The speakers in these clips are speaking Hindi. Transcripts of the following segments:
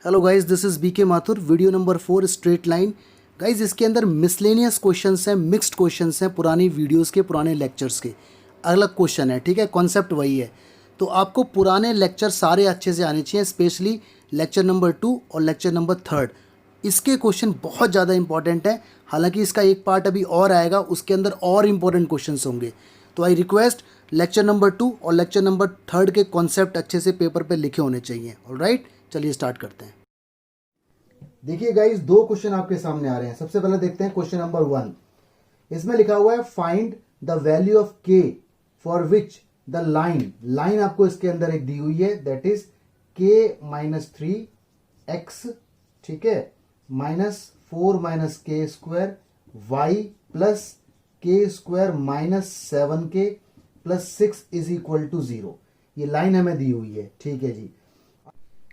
Hello guys, this is BK Mathur. Video number 4 straight line. Guys, इसके अंदर मिसलेनियस क्वेश्चंस हैं, मिक्स्ड क्वेश्चंस हैं, पुरानी वीडियोस के, पुराने लेक्चर्स के अलग क्वेश्चन है। ठीक है, कॉन्सेप्ट वही है। तो आपको पुराने लेक्चर सारे अच्छे से आने चाहिए, स्पेशली लेक्चर नंबर 2 और लेक्चर नंबर 3। इसके क्वेश्चन बहुत ज़्यादा इंपॉर्टेंट है। हालांकि इसका एक पार्ट अभी और आएगा, उसके अंदर और इंपॉर्टेंट क्वेश्चन होंगे। तो आई रिक्वेस्ट लेक्चर नंबर 2 और लेक्चर नंबर 3 के कॉन्सेप्ट अच्छे से पेपर पे लिखे होने चाहिए। ऑलराइट, चलिए स्टार्ट करते हैं। देखिए गाइस, दो क्वेश्चन आपके सामने आ रहे हैं। सबसे पहले देखते हैं क्वेश्चन नंबर 1। इसमें लिखा हुआ है फाइंड द वैल्यू ऑफ के फॉर विच द लाइन आपको इसके अंदर एक दी हुई है, दैट इज k-3x, ठीक है, -4 - k² y plus k² - 7k plus 6 is equal to 0। ये लाइन हमें दी हुई है। ठीक है जी।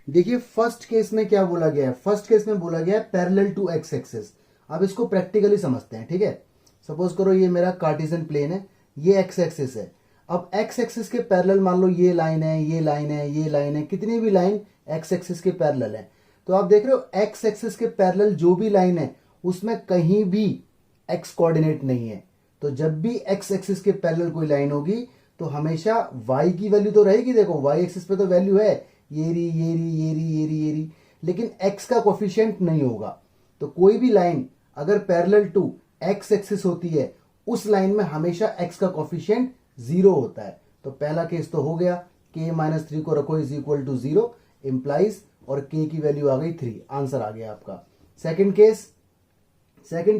देखिए फर्स्ट केस में क्या बोला गया है। फर्स्ट केस में बोला गया है पैरेलल टू एक्स एक्सिस। अब इसको प्रैक्टिकली समझते हैं। ठीक है, सपोज करो ये मेरा कार्टेशियन प्लेन है, ये एक्स एक्सिस है। अब एक्स एक्सिस के पैरेलल मान लो ये लाइन है, ये लाइन है, ये लाइन है, कितनी भी लाइन एक्स एक्सिस के पैरेलल है। तो आप देख रहे हो एक्स एक्सिस के पैरेलल जो भी लाइन है उसमें कहीं भी एक्स कोऑर्डिनेट नहीं है। तो जब भी एक्स एक्सिस के पैरेलल कोई लाइन होगी तो हमेशा y की वैल्यू तो रहेगी। देखो y एक्सिस पे तो वैल्यू है, ये री ये री ये री ये री ये री, लेकिन x का कोफिशिएंट नहीं होगा। तो कोई भी लाइन अगर पैरेलल टू x एक्सिस होती है उस लाइन में हमेशा x का कोफिशिएंट 0 होता है। तो पहला केस तो हो गया, k-3 को रखो इज इक्वल टू 0 इंप्लाइज, और k की वैल्यू आ गई 3। आंसर आ गया आपका। सेकंड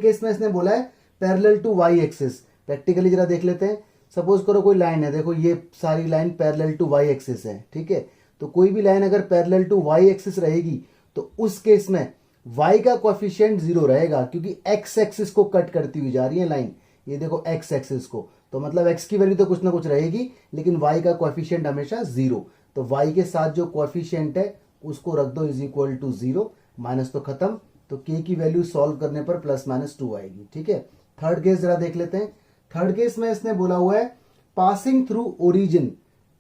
केस में इसने बोला है parallel to y axis. Practically जरा देख लेते हैं। सपोज करो कोई लाइन है, देखो ये सारी line parallel to y axis है। ठीक है, तो कोई भी लाइन अगर पैरेलल टू y एक्सिस रहेगी तो उस केस में y का कोएफिशिएंट 0 रहेगा, क्योंकि x एक्सिस को कट करती हुई जा रही है लाइन। ये देखो x एक्सिस को, तो मतलब x की वैल्यू तो कुछ ना कुछ रहेगी, लेकिन y का कोएफिशिएंट हमेशा 0। तो y के साथ जो कोएफिशिएंट है उसको रख दो इज इक्वल टू 0, माइनस तो खत्म। तो k की वैल्यू सॉल्व करने पर +-2 आएगी। ठीक है, थर्ड केस जरा देख लेते हैं। थर्ड केस में इसने बोला हुआ है पासिंग थ्रू ओरिजिन।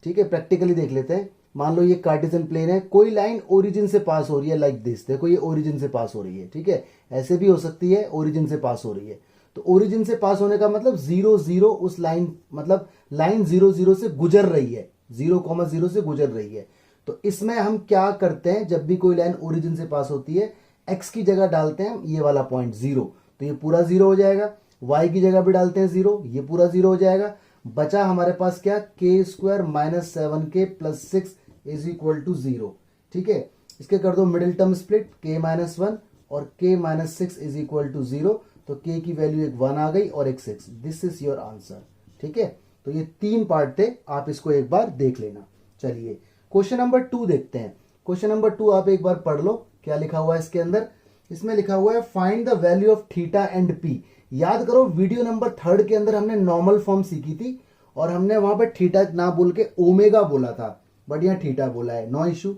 ठीक है, प्रैक्टिकली देख लेते हैं। मान लो ये कार्टेशियन प्लेन है, कोई लाइन ओरिजिन से पास हो रही है, लाइक दिस। देखो ये ओरिजिन से पास हो रही है। ठीक है, ऐसे भी हो सकती है, ओरिजिन से पास हो रही है। तो ओरिजिन से पास होने का मतलब 0 0, उस लाइन मतलब लाइन 0 0 से गुजर रही है, 0,0 से गुजर रही है। तो इसमें हम क्या करते हैं, जब भी कोई लाइन ओरिजिन से पास होती है x की जगह डालते हैं ये वाला पॉइंट 0, तो ये पूरा 0 हो जाएगा। y की जगह भी डालते हैं 0, ये पूरा 0 हो जाएगा। बचा हमारे पास क्या, k² - 7k plus 6 is equal to 0। ठीक है, इसके कर दो मिडिल टर्म स्प्लिट, k-1 और k-6 इज इक्वल टू 0। तो k की वैल्यू एक 1 आ गई और एक 6। This is your answer. ठीक है, तो ये 3 पार्ट थे, आप इसको एक बार देख लेना। चलिए क्वेश्चन नंबर 2 देखते हैं। क्वेश्चन नंबर 2 आप एक बार पढ़ लो, क्या लिखा हुआ है इसके अंदर। इसमें लिखा हुआ है find the value of theta and P. याद करो वीडियो नंबर 3 के अंदर हमने नॉर्मल फॉर्म सीखी थी और हमने वहां पर थीटा ना बोल के ओमेगा बोला था, बट यहां थीटा बोला है, नो इशू।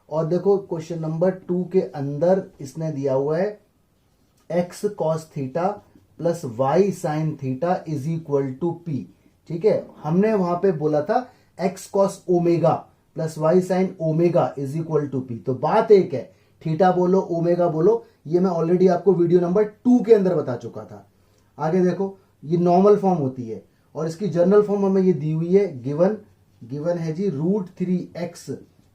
और देखो क्वेश्चन नंबर 2 के अंदर इसने दिया हुआ है x cos theta plus y sin theta is equal to p। ठीक है, हमने वहां पे बोला था x cos omega plus y sin omega is equal to p। तो बात एक है, थीटा बोलो ओमेगा बोलो, ये मैं ऑलरेडी आपको वीडियो नंबर 2 के अंदर बता चुका था। आगे देखो, ये नॉर्मल फॉर्म होती है और इसकी जनरल फॉर्म हमें ये दी हुई है, गिवन है जी √3x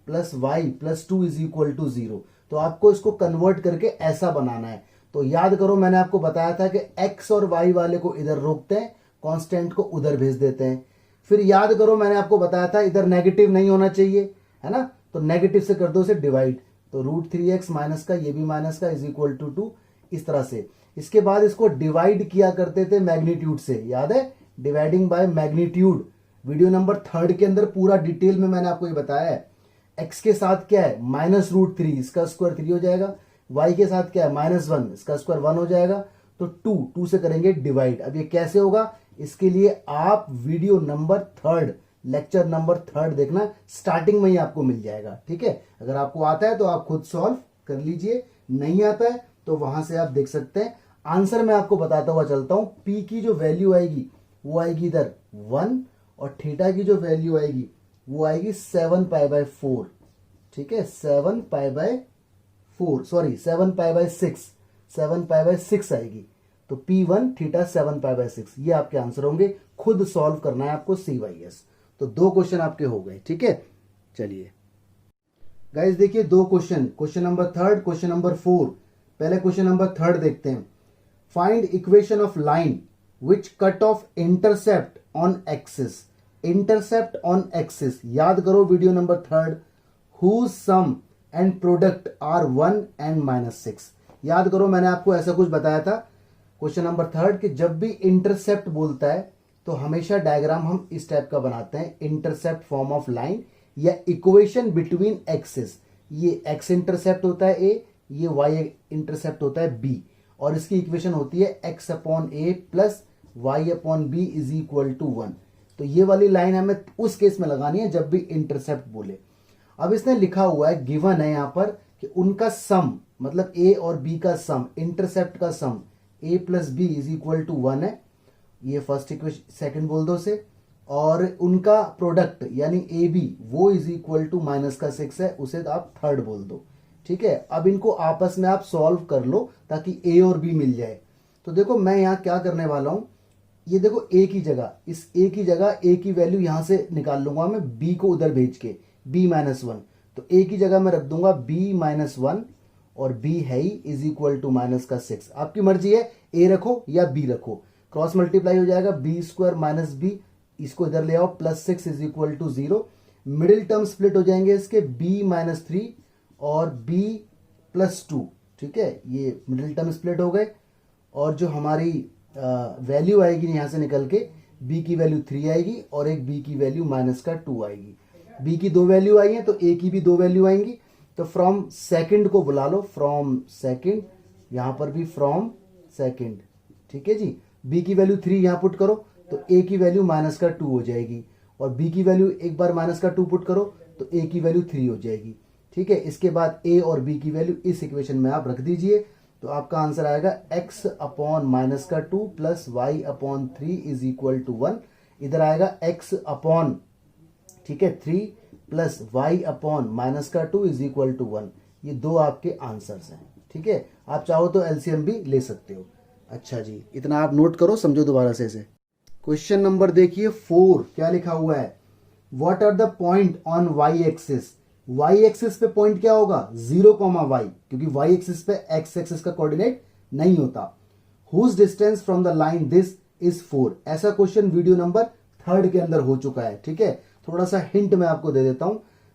plus y plus 2 is equal to 0। तो आपको इसको कन्वर्ट करके ऐसा बनाना है। तो याद करो मैंने आपको बताया था कि x और y वाले को इधर रोकते हैं, कांस्टेंट को उधर भेज देते हैं। फिर याद करो मैंने आपको बताया था इधर नेगेटिव नहीं होना चाहिए, है ना, तो नेगेटिव से कर दो इसे डिवाइड। तो √3x माइनस का, ये भी माइनस का, इज इक्वल टू 2, इस तरह से। इसके बाद इसको डिवाइड किया करते थे मैग्नीट्यूड से, याद है, dividing by magnitude. Video number 3 के अंदर पूरा डिटेल में मैंने आपको ये बताया है। x के साथ क्या है, -√3, इसका स्क्वायर 3 हो जाएगा। y के साथ क्या है, -1, इसका स्क्वायर 1 हो जाएगा। तो 2 से करेंगे डिवाइड। अब ये कैसे होगा, इसके लिए आप वीडियो नंबर 3, लेक्चर नंबर 3 देखना, स्टार्टिंग में ही आपको मिल जाएगा। ठीक है, अगर आपको आता है तो आप खुद सॉल्व कर लीजिए, नहीं आता है तो वहां से आप देख सकते हैं। आंसर मैं आपको बताता हुआ चलता हूं। p की जो वैल्यू आएगी वो आएगी इधर 1, और थीटा की जो वैल्यू आएगी वो आएगी 7π/4। ठीक है, 7π/4। 4 सॉरी 7π/6, 7π/6 आएगी। तो P1 थीटा 7π/6 ये आपके आंसर होंगे। खुद सॉल्व करना है आपको CYS। तो 2 क्वेश्चन आपके हो गए, ठीक है। चलिए गाइस देखिए 2 question, question number 3, question number 4। पहले क्वेश्चन नंबर 3 देखते हैं। Find equation of line which cut off intercept on axis. Intercept on axis, याद करो video number 3, whose sum and product are 1 and -6। याद करो मैंने आपको ऐसा कुछ बताया था क्वेश्चन नंबर 3 कि जब भी इंटरसेप्ट बोलता है तो हमेशा डायग्राम हम इस टाइप का बनाते हैं, इंटरसेप्ट फॉर्म ऑफ लाइन या इक्वेशन बिटवीन एक्सिस। ये एक्स इंटरसेप्ट होता है ए, ये वाई इंटरसेप्ट होता है बी, और इसकी इक्वेशन होती है x/a plus y/b is equal to 1। तो ये वाली लाइन हमें उस केस में लगानी है जब भी इंटरसेप्ट बोले। अब इसने लिखा हुआ है, गिवन है यहां पर कि उनका सम, मतलब ए और बी का सम, इंटरसेप्ट का sum a plus B is equal to 1 है। ये फर्स्ट इक्वेशन, सेकंड बोल दो से, और उनका प्रोडक्ट यानी ए बी वो इज इक्वल टू -6 है, उसे आप थर्ड बोल दो, ठीक है। अब इनको आपस में आप सॉल्व कर लो ताकि ए और बी मिल जाए। तो देखो मैं यहां क्या करने वाला हूं, ये देखो ए की जगह, इस ए की जगह ए की वैल्यू यहां से निकाल लूंगा मैं बी को उधर भेज के, b-1। तो ए की जगह मैं रख दूंगा b-1 और b है ही इज इक्वल टू -6। आपकी मर्जी है ए रखो या बी रखो, क्रॉस मल्टीप्लाई हो जाएगा b² - b, इसको इधर ले आओ, +6 is equal to 0। Middle term split हो जाएंगे इसके b-3 और b+2, ठीक है। ये मिडिल टर्म स्प्लिट हो गए, और जो हमारी वैल्यू आएगी यहां से निकल के, b की वैल्यू 3 आएगी और एक b की वैल्यू -2 आएगी। b की 2 वैल्यू आई है तो a की भी 2 वैल्यू आएंगी। तो फ्रॉम सेकंड को बुला लो, फ्रॉम सेकंड, यहां पर भी फ्रॉम सेकंड, ठीक है जी। b की वैल्यू 3 यहां पुट करो तो a की वैल्यू -2 हो जाएगी, और b की वैल्यु एक बार -2 पुट करो तो a की वैल्यू 3 हो जाएगी, ठीक है। इसके बाद a और b की वैल्यू इस इक्वेशन में आप रख दीजिए, तो आपका आंसर आएगा x/-2 plus y/3 is equal to 1। इधर आएगा x/, ठीक है, 3 plus y/-2 is equal to 1। ये 2 आपके आंसर्स हैं, ठीक है। आप चाहो तो एलसीएम भी ले सकते हो। अच्छा जी, इतना आप नोट करो, समझो दोबारा से इसे। क्वेश्चन नंबर देखिए 4, क्या लिखा हुआ है, what are the point on Y axis. Y axis पे पॉइंट क्या होगा, 0,y, क्योंकि वाई एक्सिस पे एक्स एक्सिस का कोऑर्डिनेट नहीं होता। Whose distance from the line this is 4। ऐसा क्वेश्चन वीडियो नंबर 3 के अंदर हो चुका है, ठीक है। थोड़ा सा हिंट मैं आपको दे देता हूं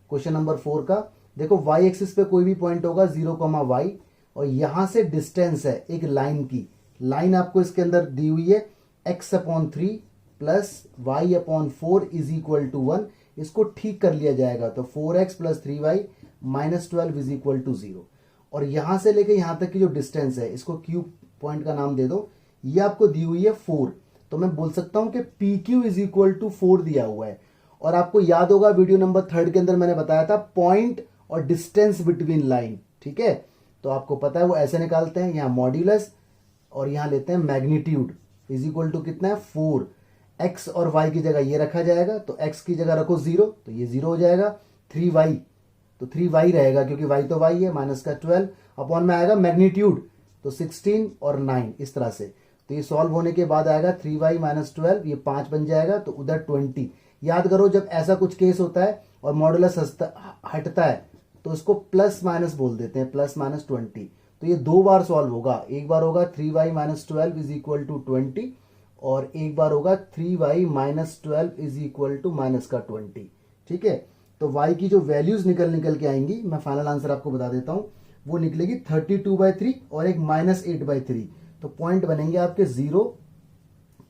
क्वेश्चन नंबर 4 का। देखो वाई एक्सिस पे कोई भी पॉइंट होगा 0,y, और यहां से डिस्टेंस है एक लाइन की, लाइन आपको इसके अंदर दी हुई है x/3 plus y/4 is equal to 1। इसको ठीक कर लिया जाएगा तो 4x plus 3y -12 is equal to 0। और यहां से लेकर यहां तक की जो डिस्टेंस है, इसको क्यूब पॉइंट का नाम दे दो, ये आपको दी हुई है 4। तो मैं बोल सकता हूं कि PQ इज इक्वल टू 4 दिया हुआ है। और आपको याद होगा वीडियो नंबर 3 के अंदर मैंने बताया था पॉइंट और डिस्टेंस बिटवीन लाइन, ठीक है। तो आपको पता है वो ऐसे निकालते हैं, यहां मॉड्यूलस और यहां लेते हैं मैग्नीट्यूड, इज इक्वल टू कितना है 4। x और y की जगह ये रखा जाएगा, तो x की जगह रखो 0 तो ये 0 हो जाएगा। 3y तो 3y रहेगा क्योंकि y तो y है, -12 अपॉन में आएगा मैग्नीट्यूड, तो 16 और 9 इस तरह से। तो ये सॉल्व होने के बाद आएगा 3y -12, ये 5 बन जाएगा, तो उधर 20। याद करो जब ऐसा कुछ केस होता है और मॉडुलस हटता है तो इसको प्लस माइनस बोल देते हैं, +-20। तो ये 2 बार सॉल्व होगा, एक बार होगा 3y -12 इज इक्वल टू 20, और एक बार होगा 3y -12 इज इक्वल टू -20, ठीक है। तो y की जो वैल्यूज निकल के आएंगी, मैं फाइनल आंसर आपको बता देता हूं, वो निकलेगी 32/3 और एक -8/3। तो पॉइंट बनेंगे आपके 0,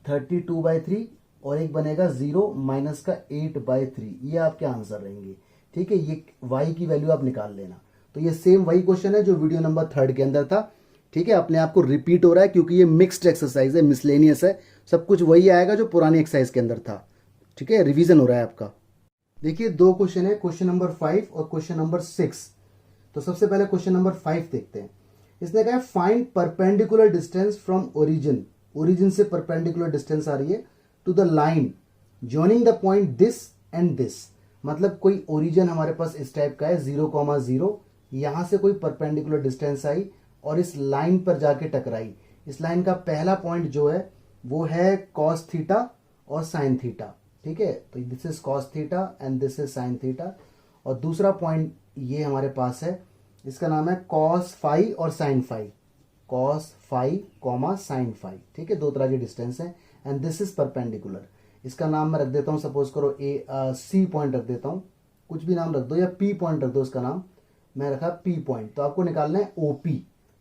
32/3 और एक बनेगा 0 -8/3। ये आपके आंसर रहेंगे, ठीक है। ये y की वैल्यू आप निकाल लेना। तो ये सेम वही क्वेश्चन है जो वीडियो नंबर 3 के अंदर था, ठीक है। अपने आप को रिपीट हो रहा है क्योंकि ये मिक्स्ड एक्सरसाइज है, मिसलेनियस है, सब कुछ वही आएगा जो पुरानी एक्सरसाइज के अंदर था, ठीक है। रिवीजन हो रहा है आपका। देखिए 2 क्वेश्चन है, क्वेश्चन नंबर 5 और क्वेश्चन नंबर 6। तो सबसे पहले क्वेश्चन नंबर 5 देखते हैं। इसने कहा find perpendicular distance from origin, origin से परपेंडिकुलर डिस्टेंस आ रही है to the line joining the point this and this. मतलब कोई ओरिजिन हमारे पास इस टाइप का है 0,0, यहां से कोई परपेंडिकुलर डिस्टेंस आई और इस लाइन पर जाके टकराई। इस लाइन का पहला पॉइंट जो है वो है कॉस थीटा और साइन थीटा, ठीक है। तो this is cos theta and this is sine theta. और दूसरा पॉइंट ये हमारे पास है, इसका नाम है कॉस फाई और sine phi, cos phi comma sine phi, ठीक है। दो तरह के डिस्टेंस हैं एंड दिस इज परपेंडिकुलर। इसका नाम मैं रख देता हूं, सपोज करो सी पॉइंट रख देता हूं, कुछ भी नाम रख दो, या पी पॉइंट रख दो, इसका नाम मैं रखा पी पॉइंट। तो आपको निकालना है ओपी।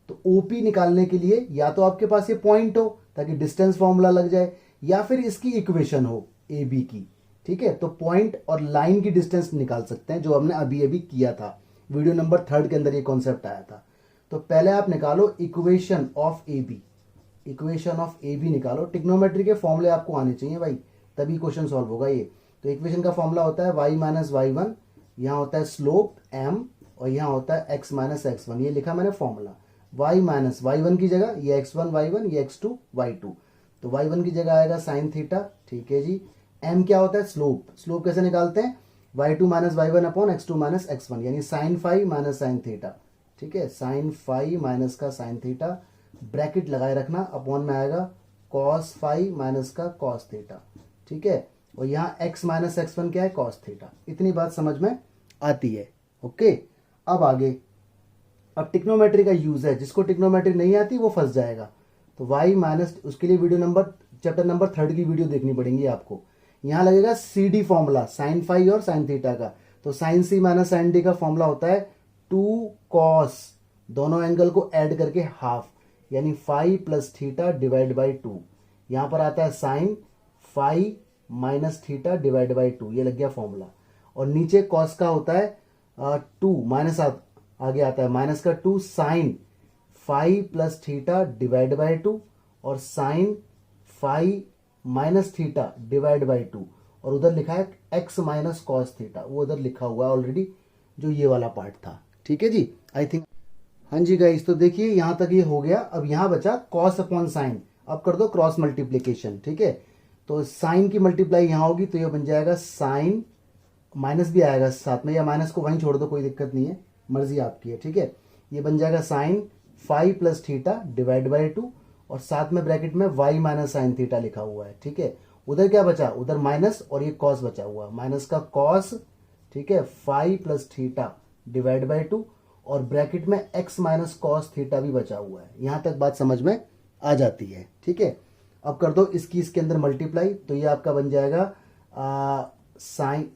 तो ओपी निकालने के लिए या तो आपके पास ये पॉइंट हो ताकि डिस्टेंस फॉर्मूला लग जाए, या फिर इसकी इक्वेशन हो ए बी की, ठीक है। तो पॉइंट और लाइन की डिस्टेंस निकाल सकते हैं, जो हमने अभी अभी किया था, वीडियो नंबर 3 के अंदर ये कॉन्सेप्ट आया था। तो पहले आप निकालो equation of A B, equation of A B निकालो। ट्रिग्नोमेट्री के फॉर्मूले आपको आने चाहिए भाई, तभी क्वेश्चन सॉल्व होगा ये। तो इक्वेशन का फॉर्मूला होता है y माइनस वाई वन, यहाँ होता है स्लोप m, और यहाँ होता है x माइनस एक्स वन। ये लिखा मैंने formula, y minus y one की जगह ये x1 y1, ये x2 y2। तो y1 की जगह आएगा साइन थीटा, ठीक है जी। m क्या होता है स्लोप, स्लोप कैसे निकालते हैं, y2 minus y one upon x2 minus x1, यानी sine phi minus sine theta, ठीक है। साइन फाई माइनस का साइन थीटा, ब्रैकेट लगाए रखना, अपॉन में आएगा कॉस फाई माइनस का कॉस थीटा, ठीक है। और यहाँ x माइनस एक्स वन क्या है, कॉस थीटा। इतनी बात समझ में आती है, ओके। अब आगे, अब टिक्नोमेट्री का यूज है, जिसको टिक्नोमेट्री नहीं आती वो फंस जाएगा। तो y माइनस, उसके लिए वीडियो नंबर, चैप्टर नंबर 3 की वीडियो देखनी पड़ेगी आपको। यहाँ लगेगा C D formula, sine phi और साइन थीटा का। तो sine C minus sine D का फॉर्मूला होता है 2 कॉस, दोनों एंगल को ऐड करके हाफ, यानी phi plus theta divide by 2। यहां पर आता है sine phi minus theta divide by 2, ये लग गया फॉर्मूला। और नीचे कॉस का होता है 2 माइनस, आगे आता है माइनस का 2 sine phi plus theta divide by 2, और sine phi minus theta divide by 2। और उधर लिखा है एक्स माइनस कॉस थीटा, वो उधर लिखा हुआ है ऑलरेडी, जो ये वाला पार्ट था, ठीक है जी। आई थिंक, हाँ जी गाइस, तो देखिए यहां तक ये हो गया। अब यहां बचा कॉस अपॉन साइन, अब कर दो क्रॉस मल्टीप्लीकेशन, ठीक है। तो साइन की मल्टीप्लाई यहां होगी, तो ये बन जाएगा साइन, माइनस भी आएगा साथ में, या माइनस को वहीं छोड़ दो, कोई दिक्कत नहीं है, मर्जी आपकी है, ठीक है। ये बन जाएगा sine phi plus theta divide by 2, और साथ में ब्रैकेट में y माइनस साइन थीटा लिखा हुआ है, ठीक है। उधर क्या बचा, उधर माइनस, और ये कॉस बचा हुआ, माइनस का कॉस, ठीक है, phi plus theta divide by 2, और ब्रैकेट में x माइनस कॉस थीटा भी बचा हुआ है। यहां तक बात समझ में आ जाती है, ठीक है। अब कर दो इसकी इसके अंदर मल्टीप्लाई, तो ये आपका बन जाएगा साइन,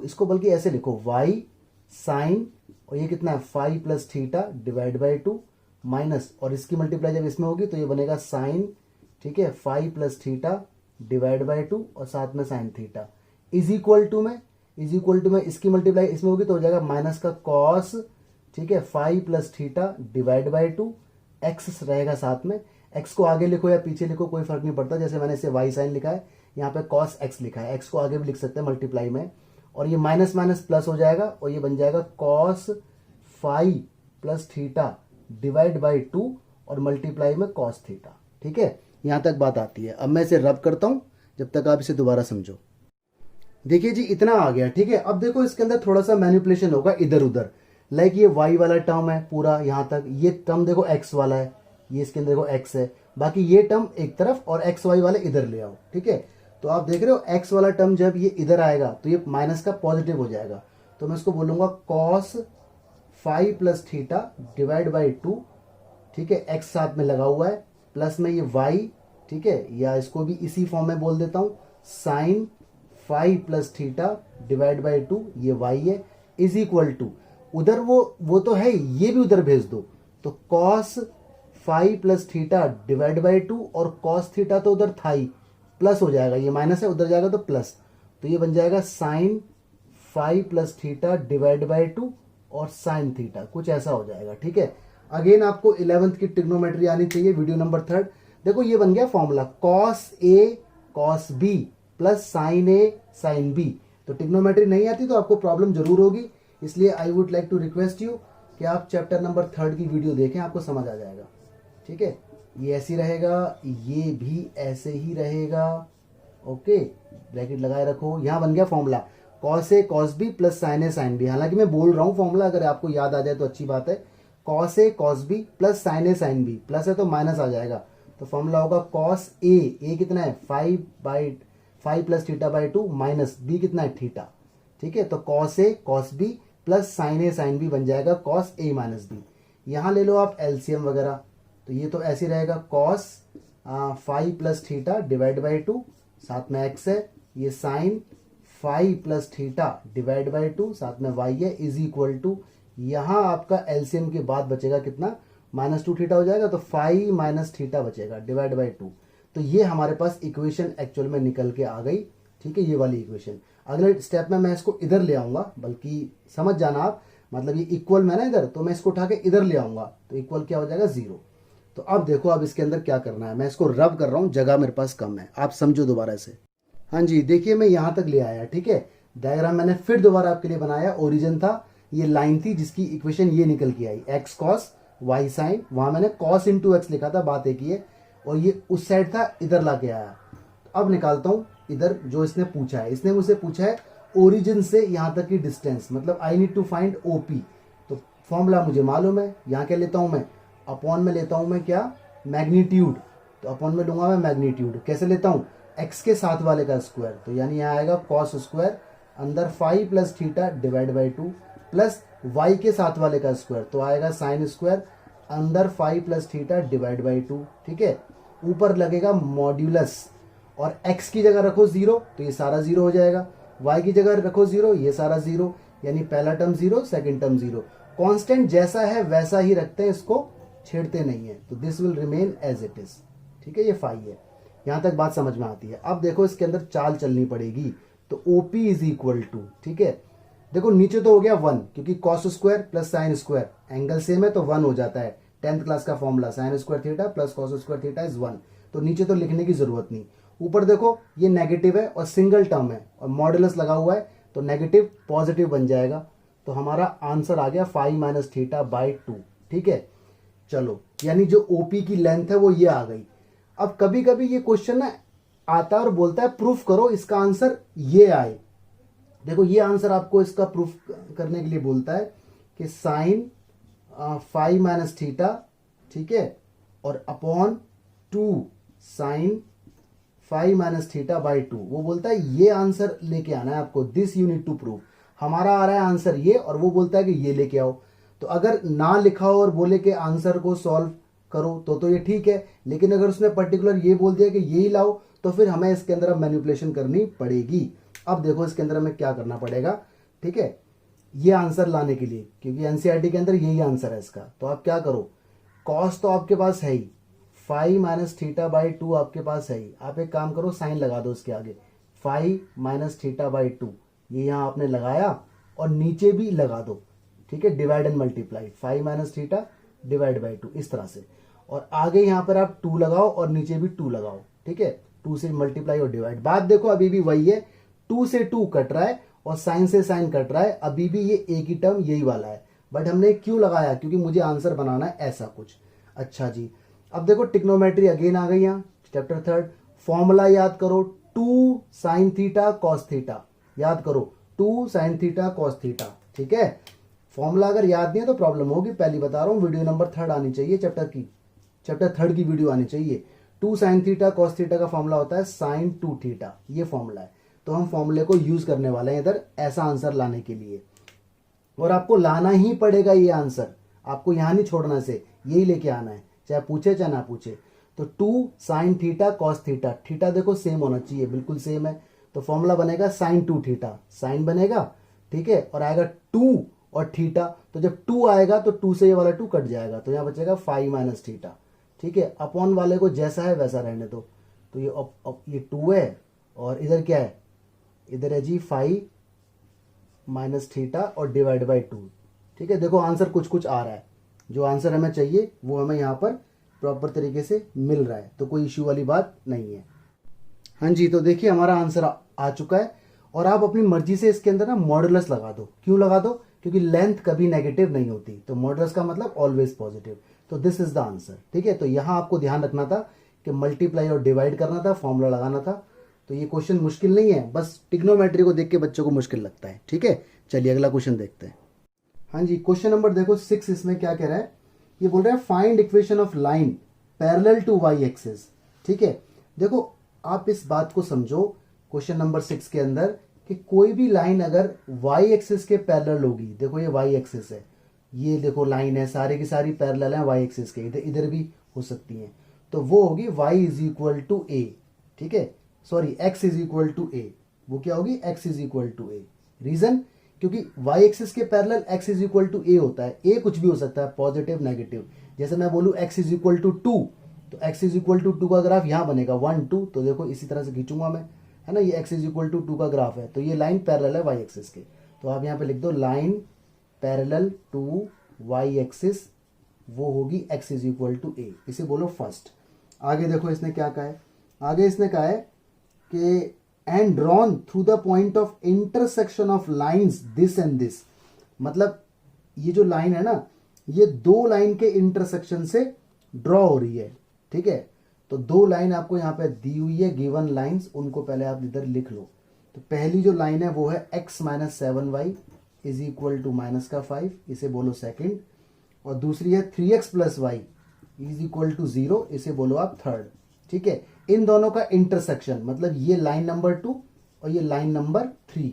इसको बल्कि ऐसे लिखो y साइन, और ये कितना है phi plus theta divide by 2 minus, और इसकी मल्टीप्लाई जब इसमें होगी तो ये बनेगा साइन, ठीक है, phi plus theta divide by 2, और साथ में sine theta, is equal to में, इज इक्वल टू में इसकी मल्टीप्लाई इसमें होगी तो हो जाएगा माइनस का कॉस, ठीक है, phi plus theta divide by 2, x रहेगा साथ में। एक्स को आगे लिखो या पीछे लिखो, कोई फर्क नहीं पड़ता, जैसे मैंने इसे वाई साइन लिखा है, यहाँ पे कॉस एक्स लिखा है, एक्स को आगे भी लिख सकते हैं मल्टीप्लाई में, और ये माइनस माइनस प्लस हो जाएगा, और ये बन जाएगा cos phi plus theta divide by 2, और मल्टीप्लाई में कॉस थीटा, ठीक है। यहां तक बात आती है। अब मैं इसे रब करता हूं जब तक आप इसे दोबारा समझो। देखिए जी इतना आ गया, ठीक है। अब देखो इसके अंदर थोड़ा सा मैनिपुलेशन होगा इधर उधर, लाइक ये y वाला टर्म है पूरा यहां तक, ये टर्म देखो x वाला है, ये इसके अंदर देखो x है, बाकी ये टर्म एक तरफ और एक्स वाई वाले इधर ले आओ, ठीक है। तो आप देख रहे हो x वाला टर्म जब ये इधर आएगा तो ये माइनस का पॉजिटिव हो जाएगा, तो मैं इसको बोलूंगा cos phi plus theta divide by 2, ठीक है, x साथ में लगा हुआ है, प्लस में ये y, ठीक है, या इसको भी इसी फॉर्म में बोल देता हूं sine phi plus theta divide by 2, ये y है, इज इक्वल टू, उधर वो तो है, ये भी उधर भेज दो, तो cos phi plus theta divide by 2, और कॉस थीटा तो उधर था ही, प्लस हो जाएगा, ये माइनस है उधर जाएगा तो प्लस, तो ये बन जाएगा sine phi plus theta divide by 2 और साइन थीटा, कुछ ऐसा हो जाएगा, ठीक है। अगेन आपको 11th की ट्रिग्नोमेट्री आनी चाहिए, वीडियो नंबर 3। देखो ये बन गया formula cos A cos B plus sine A sine B. तो ट्रिग्नोमेट्री नहीं आती तो आपको प्रॉब्लम जरूर होगी, इसलिए I would like to request you कि आप चैप्टर नंबर 3 की वीडियो देखें, आपको समझ आ जाएगा, ठीक है। ये ऐसे रहेगा, ये भी ऐसे ही रहेगा, ओके, ब्रैकेट लगाए रखो। यहां बन गया formula cos A cos B plus sine A sine B. हालांकि मैं बोल रहा हूँ फॉर्मूला, अगर आपको याद आ जाए तो अच्छी बात है। Cos A cos B plus sine A sine B, plus है तो माइनस आ जाएगा, तो फॉर्मूला होगा कॉस ए कितना है 5 plus theta by 2 minus B कितना है थीटा। ठीक है, तो cos A cos B plus sine A sine B बन जाएगा कॉस ए माइनस बी। यहाँ ले लो आप एलसीएम वगैरह, तो ये तो ऐसे रहेगा cos 5 plus theta divide by 2, साथ में एक्स है, ये sine 5 plus theta divide by 2, साथ में वाई है, इज इक्वल टू, यहाँ आपका एलसीएम के बाद बचेगा कितना, -2 थीटा हो जाएगा, तो 5 माइनस थीटा बचेगा डिवाइड बाई 2। तो ये हमारे पास इक्वेशन एक्चुअल में निकल के आ गई। ठीक है, ये वाली इक्वेशन। अगले स्टेप में मैं इसको इधर ले आऊंगा, बल्कि समझ जाना आप, मतलब ये इक्वल में ना इधर, तो मैं इसको उठा के इधर ले आऊंगा, तो इक्वल क्या हो जाएगा 0। तो अब देखो, अब इसके अंदर क्या करना है, मैं इसको रब कर रहा हूँ, जगह मेरे पास कम है, आप समझो दोबारा से। हाँ जी, देखिए मैं यहाँ तक ले आया। ठीक है, डायग्राम मैंने फिर दोबारा आपके लिए बनाया। ओरिजिन था, ये लाइन थी जिसकी इक्वेशन ये निकल के आई, एक्स कॉस वाई साइन, वहां मैंने कॉस इंटू एक्स लिखा था, बात एक ही है, और ये उस साइड था, इधर ला के आया। तो अब निकालता हूँ इधर जो इसने पूछा है, इसने मुझसे पूछा है ओरिजिन से यहाँ तक की डिस्टेंस, मतलब I need to find OP. तो फॉर्मूला मुझे मालूम है, यहाँ क्या लेता हूँ मैं, अपॉन में लेता हूँ मैं क्या, मैग्नीट्यूड, तो अपॉन में लूंगा मैं मैग्नीट्यूड। कैसे लेता हूँ, एक्स के साथ वाले का स्क्वायर, तो यानी यहाँ आएगा कॉस स्क्वायर अंदर 5 plus theta divide by 2 plus y के साथ वाले का स्क्वायर, तो आएगा साइन स्क्वायर अंदर 5 प्लस थीटा डिवाइड बाई 2। ठीक है, ऊपर लगेगा मॉड्यूलस, और x की जगह रखो 0, तो ये सारा 0 हो जाएगा, y की जगह रखो 0, ये सारा 0, यानी पहला टर्म 0, सेकंड टर्म 0। कांस्टेंट जैसा है वैसा ही रखते हैं, इसको छेड़ते नहीं है, तो this will remain as it is. ठीक है, ये फाई है, यहां तक बात समझ में आती है। अब देखो इसके अंदर चाल चलनी पड़ेगी, तो ओपी इज इक्वल टू, ठीक है, देखो नीचे तो हो गया 1, क्योंकि cos square plus sine square angle same है तो 1 हो जाता है। 10th क्लास का formula sine square theta plus cos square theta is 1, तो नीचे तो लिखने की जरूरत नहीं। ऊपर देखो ये नेगेटिव है और सिंगल टर्म है और मॉडुलस लगा हुआ है, तो नेगेटिव पॉजिटिव बन जाएगा, तो हमारा आंसर आ गया 5 माइनस थीटा बाई 2। ठीक है, चलो, यानी जो ओपी की लेंथ है वो ये आ गई। अब कभी कभी ये क्वेश्चन ना आता है और बोलता है प्रूफ करो इसका आंसर ये आए। देखो ये आंसर आपको इसका प्रूफ करने के लिए बोलता है कि साइन 5 माइनस थीटा, ठीक है, और upon 2 sine 5 minus theta by 2, वो बोलता है ये आंसर लेके आना है आपको, this you need to prove. हमारा आ रहा है आंसर ये, और वो बोलता है कि ये लेके आओ। तो अगर ना लिखा हो और बोले कि आंसर को सॉल्व करो तो ये ठीक है, लेकिन अगर उसने पर्टिकुलर ये बोल दिया कि यही लाओ, तो फिर हमें इसके अंदर अब मैनिपुलेशन करनी पड़ेगी। अब देखो इसके अंदर हमें क्या करना पड़ेगा, ठीक है, ये आंसर लाने के लिए, क्योंकि एनसीईआरटी के अंदर यही आंसर है इसका। तो आप क्या करो, कॉस तो आपके पास है ही, 5 माइनस थीटा बाई 2 आपके पास है ही, आप एक काम करो साइन लगा दो उसके आगे, 5 माइनस थीटा बाई 2, ये यहाँ आपने लगाया और नीचे भी लगा दो, ठीक है, divide and multiply, 5 minus theta divide by 2 इस तरह से, और आगे यहाँ पर आप 2 लगाओ और नीचे भी 2 लगाओ, ठीक है, 2 से मल्टीप्लाई और डिवाइड। बात देखो अभी भी वही है, 2 से 2 कट रहा है और साइन से साइन कट रहा है, अभी भी ये एक ही टर्म यही वाला है, बट हमने क्यों लगाया, क्योंकि मुझे आंसर बनाना है ऐसा कुछ। अच्छा जी, अब देखो टिग्नोमेट्री अगेन आ गई यहाँ, चैप्टर 3, फॉर्मूला याद करो, 2 साइन थीटा कॉस थीटा, याद करो 2 साइन थीटा कॉस थीटा, ठीक है। फॉर्मूला अगर याद नहीं है तो प्रॉब्लम होगी, पहली बता रहा हूँ, वीडियो नंबर 3 आनी चाहिए, चैप्टर 3 की वीडियो आनी चाहिए। 2 साइन थीटा कॉस थीटा का फॉर्मूला होता है साइन 2 थीटा, ये फॉर्मूला है, तो हम फॉर्मूले को यूज करने वाले हैं इधर ऐसा आंसर लाने के लिए, और आपको लाना ही पड़ेगा ये आंसर, आपको यहां नहीं छोड़ना से, यही लेके आना है, चाहे पूछे चाहे ना पूछे। तो 2 sine theta cos theta, theta देखो सेम होना चाहिए, बिल्कुल सेम है, तो फॉर्मूला बनेगा साइन 2 थीटा, साइन बनेगा, ठीक है, और आएगा 2 और थीटा, तो जब 2 आएगा तो 2 से ये वाला 2 कट जाएगा, तो यहां बचेगा 5 माइनस थीटा, ठीक है। अपॉन वाले को जैसा है वैसा रहने दो, तो ये 2 है और इधर क्या है, इधर है जी 5 माइनस थीटा और डिवाइड बाई 2, ठीक है। देखो आंसर कुछ कुछ आ रहा है, जो आंसर हमें चाहिए वो हमें यहाँ पर प्रॉपर तरीके से मिल रहा है, तो कोई इश्यू वाली बात नहीं है। हाँ जी, तो देखिए हमारा आंसर आ चुका है, और आप अपनी मर्जी से इसके अंदर ना मॉडुलस लगा दो। क्यों लगा दो, क्योंकि लेंथ कभी नेगेटिव नहीं होती, तो मॉडुलस का मतलब ऑलवेज पॉजिटिव, तो दिस इज द आंसर, ठीक है। तो यहाँ आपको ध्यान रखना था कि मल्टीप्लाई और डिवाइड करना था, फॉर्मूला लगाना था, तो ये क्वेश्चन मुश्किल नहीं है, बस ट्रिग्नोमेट्री को देख के बच्चों को मुश्किल लगता है। ठीक है, चलिए अगला क्वेश्चन देखते हैं। हाँ जी, क्वेश्चन नंबर देखो 6, इसमें क्या कह रहा है, ये बोल रहा है find equation of line parallel to y axis. ठीक है, देखो आप इस बात को समझो क्वेश्चन नंबर 6 के अंदर कि कोई भी लाइन अगर वाई एक्सिस के पैरेलल होगी, देखो ये वाई एक्सिस है, ये देखो लाइन है, सारे की सारी पैरेलल है वाई एक्सिस के, इधर इधर भी हो सकती हैं, तो वो होगी y is equal to A. ठीक है, sorry x is equal to A, वो क्या होगी x is equal to A. Reason, क्योंकि y एक्सिस के parallel x is equal to A होता है, a कुछ भी हो सकता है, पॉजिटिव नेगेटिव। जैसे मैं बोलूं x इज इक्वल टू 2, तो x इज इक्वल टू 2 का ग्राफ यहां बनेगा 1 2, तो देखो इसी तरह से खींचूंगा मैं, है ना, ये x इज इक्वल टू 2 का ग्राफ है, तो ये लाइन पैरेलल है y एक्सिस के, तो आप यहां पे लिख दो line parallel to y axis, वो होगी x is equal to A, इसे बोलो फर्स्ट। आगे देखो इसने क्या कहा है, आगे इसने कहा है कि and drawn through the point of intersection of lines this and this, मतलब ये जो लाइन है ना, ये दो लाइन के इंटरसेक्शन से ड्रॉ हो रही है। ठीक है, तो दो लाइन आपको यहां पे दी हुई है, गिवन लाइंस, उनको पहले आप इधर लिख लो। तो पहली जो लाइन है वो है x minus 7y is equal to minus का 5, इसे बोलो सेकंड, और दूसरी है 3x plus y is equal to 0, इसे बोलो आप थर्ड। ठीक है, इन दोनों का इंटरसेक्शन, मतलब ये लाइन नंबर 2 और ये लाइन नंबर 3,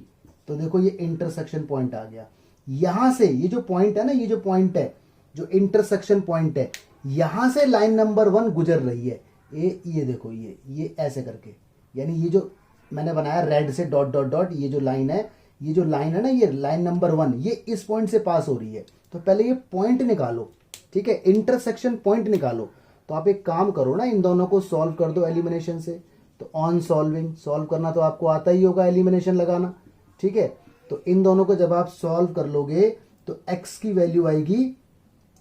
तो देखो ये इंटरसेक्शन पॉइंट आ गया। यहां से ये जो पॉइंट है ना, ये जो पॉइंट है, जो इंटरसेक्शन पॉइंट है, यहां से लाइन नंबर 1 गुजर रही है, ये देखो ये ऐसे करके, यानी ये जो मैंने बनाया रेड से डॉट डॉट डॉट, ये जो लाइन है, ये जो लाइन है ना, ये लाइन नंबर 1, ये इस पॉइंट से पास हो रही है। तो पहले ये पॉइंट निकालो, ठीक है, इंटरसेक्शन पॉइंट निकालो। तो आप एक काम करो ना, इन दोनों को सॉल्व कर दो एलिमिनेशन से। तो ऑन सॉल्विंग, सॉल्व करना तो आपको आता ही होगा, एलिमिनेशन लगाना। ठीक है, तो इन दोनों को जब आप सॉल्व कर लोगे तो x की वैल्यू आएगी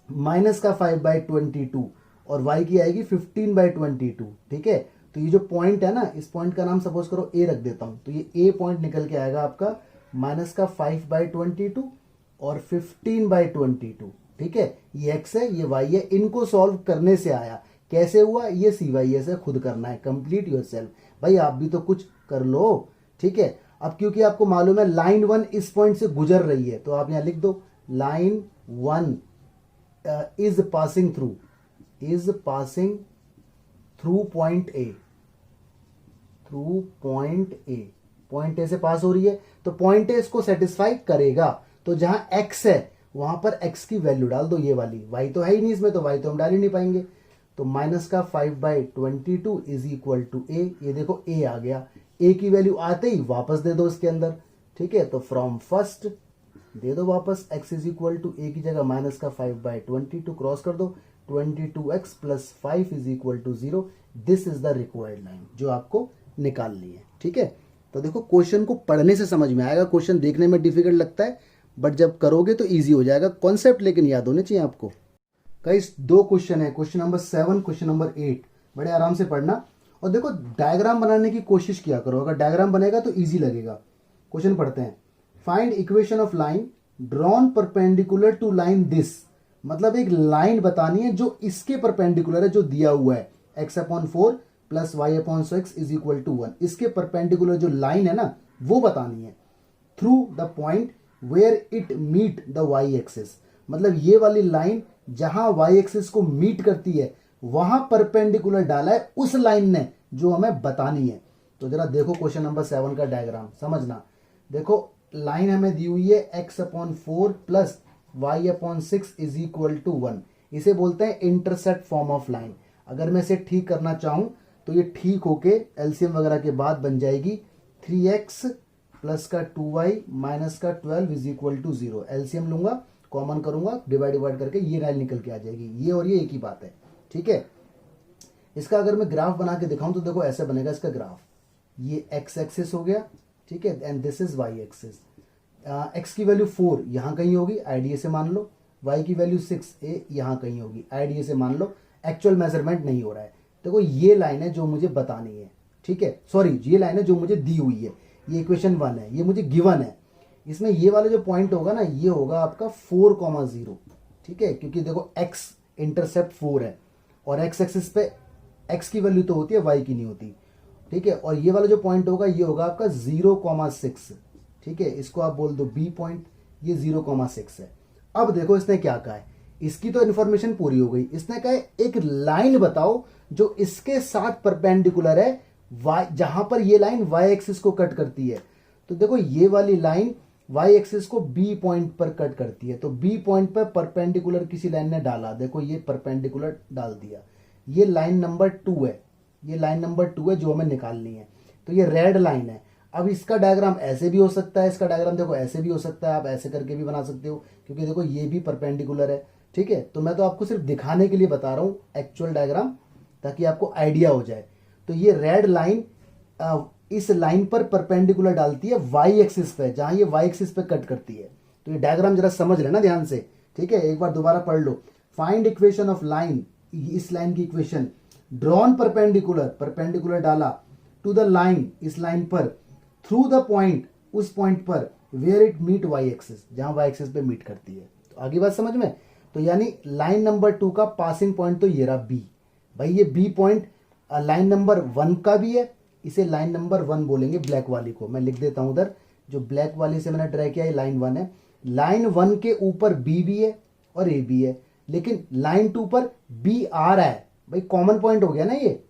माइनस का 5/22 और y की आएगी 15/22। ठीक है, तो ये जो पॉइंट है ना, इस पॉइंट का नाम सपोज करो a रख देता हूं, तो ये a पॉइंट निकल के आएगा आपका माइनस का 5/22 और 15/22। ठीक है, ये x है, ये y है, इनको सॉल्व करने से आया। कैसे हुआ, ये CYS से खुद करना है, कंप्लीट योरसेल्फ। भाई आप भी तो कुछ कर लो। ठीक है, अब क्योंकि आपको मालूम है लाइन 1 इस पॉइंट से गुजर रही है, तो आप यहां लिख दो line 1 is passing through point A, point A से पास हो रही है, तो पॉइंट ए इसको सेटिस्फाई करेगा। तो जहां x है वहां पर x की वैल्यू डाल दो, ये वाली, y तो है ही नहीं इसमें, तो y तो हम डाल ही नहीं पाएंगे। तो माइनस का 5/22 इज इक्वल टू a, ये देखो a आ गया, a की वैल्यू आते ही वापस दे दो इसके अंदर। ठीक है, तो फ्रॉम फर्स्ट दे दो वापस, x is equal to a की जगह माइनस का 5/22 क्रॉस कर दो, 22x plus 5 is equal to 0। This is the required line जो आपको निकालनी है। ठीक है, तो देखो क्वेश्चन को पढ़ने से समझ में आएगा, क्वेश्चन देखने में डिफिकल्ट लगता है, बट जब करोगे तो इजी हो जाएगा। कॉन्सेप्ट लेकिन याद होने चाहिए आपको। गाइस 2 क्वेश्चन है, क्वेश्चन नंबर 7, क्वेश्चन नंबर 8, बड़े आराम से पढ़ना। और देखो डायग्राम बनाने की कोशिश किया करो, अगर डायग्राम बनेगा तो इजी लगेगा। क्वेश्चन पढ़ते हैं, find equation of line drawn perpendicular to line this, मतलब एक लाइन बतानी है जो इसके परपेंडिकुलर है, जो दिया हुआ है x/4 plus y/6 is equal to 1, इसके परपेंडिकुलर जो लाइन है ना वो बतानी है। Through the point where it meet the y axis, मतलब ये वाली लाइन जहां y एक्सिस को मीट करती है वहां परपेंडिकुलर डाला है उस लाइन ने जो हमें बतानी है। तो जरा देखो क्वेश्चन नंबर 7 का डायग्राम समझना। देखो लाइन हमें दी हुई है x/4 plus y/6 is equal to 1, इसे बोलते हैं इंटरसेक्ट फॉर्म ऑफ लाइन। अगर मैं इसे ठीक करना चाहूं तो ये ठीक होके एलसीएम वगैरह के बाद बन जाएगी 3x प्लस का 2y माइनस का 12 इज इक्वल टू 0। एलसीएम लूंगा, कॉमन करूंगा, डिवाइड करके ये लाइन निकल के आ जाएगी, ये और ये एक ही बात है। ठीक है, इसका अगर मैं ग्राफ बना के दिखाऊं तो देखो ऐसे बनेगा इसका ग्राफ, ये x एक्सिस हो गया, ठीक है, and this is y axis. x की वैल्यू 4 यहां कहीं होगी, आईडीए से मान लो, y की वैल्यू 6 यहां कहीं होगी, आईडीए से मान लो, एक्चुअल मेजरमेंट नहीं हो रहा है। देखो ये लाइन है जो मुझे बतानी है, ठीक है, सॉरी ये लाइन है जो मुझे दी हुई है, ये इक्वेशन 1 है, ये मुझे गिवन है। इसमें ये वाला जो पॉइंट होगा ना, ये होगा आपका 4,0, ठीक है, क्योंकि देखो x इंटरसेप्ट 4 है और x एक्सिस पे x की वैल्यू तो होती है, y की नहीं होती। ठीक है, और ये वाला जो पॉइंट होगा ये होगा आपका 0,6, ठीक है, इसको आप बोल दो बी पॉइंट, ये 0,6 है। अब देखो इसने क्या कहा है, इसकी तो इन्फॉर्मेशन पूरी हो गई, इसने कहा है एक लाइन बताओ जो इसके साथ परपेंडिकुलर है, जहां पर ये लाइन वाई एक्सिस को कट करती है। तो देखो ये वाली लाइन वाई एक्सिस को बी पॉइंट पर कट करती है, तो बी पॉइंट पर परपेंडिकुलर किसी लाइन ने डाला, देखो ये परपेंडिकुलर डाल दिया, ये लाइन नंबर 2 है, ये लाइन नंबर 2 है जो हमें निकालनी है। तो ये रेड लाइन है। अब इसका डायग्राम ऐसे भी हो सकता है, इसका डायग्राम देखो ऐसे भी हो सकता है, आप ऐसे करके भी बना सकते हो, क्योंकि देखो ये भी परपेंडिकुलर है, ठीक है। तो मैं तो आपको सिर्फ दिखाने के लिए बता रहा हूं एक्चुअल डायग्राम, ताकि आपको आइडिया हो जाए। तो ये रेड लाइन इस लाइन पर परपेंडिकुलर डालती है वाई एक्सिस पे, जहां ये वाई एक्सिस पे कट करती है। तो ये डायग्राम जरा समझ लेना ध्यान से, ठीक है, एक बार दोबारा पढ़ लो। फाइंड इक्वेशन ऑफ लाइन, इस लाइन की इक्वेशन, ड्रॉन परपेंडिकुलर, परपेंडिकुलर डाला टू द लाइन, इस लाइन पर, थ्रू द पॉइंट, उस पॉइंट पर, where it meet y axis, जहां वाई एक्सिस पे मीट करती है। तो आगे बात समझ में। तो यानी लाइन नंबर 2 का पासिंग पॉइंट तो ये रहा बी, भाई ये बी पॉइंट लाइन नंबर 1 का भी है, इसे लाइन नंबर 1 बोलेंगे, ब्लैक वाली को मैं लिख देता हूं उधर, जो ब्लैक वाली से मैंने ड्रा किया है लाइन 1 है। लाइन 1 के ऊपर बी भी है और ए भी है, लेकिन लाइन 2 पर बी आ रहा है, भाई कॉमन पॉइंट हो गया ना ये।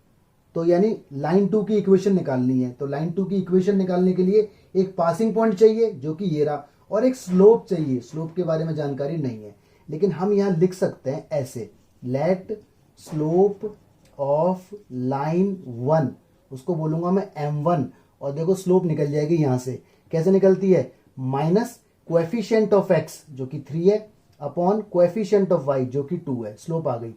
तो यानी लाइन 2 की इक्वेशन निकालनी है, तो लाइन 2 की इक्वेशन निकालने के लिए एक पासिंग पॉइंट चाहिए जो कि ये रहा, और एक स्लोप चाहिए। स्लोप के बारे में जानकारी नहीं है, लेकिन हम यहां लिख सकते हैं ऐसे, लेट स्लोप ऑफ लाइन 1, उसको बोलूंगा मैं m1, और देखो स्लोप निकल जाएगी यहां से, कैसे निकलती है, माइनस कोएफिशिएंट ऑफ x जो कि 3 है अपॉन कोएफिशिएंट ऑफ y जो कि 2 है, स्लोप आ गई।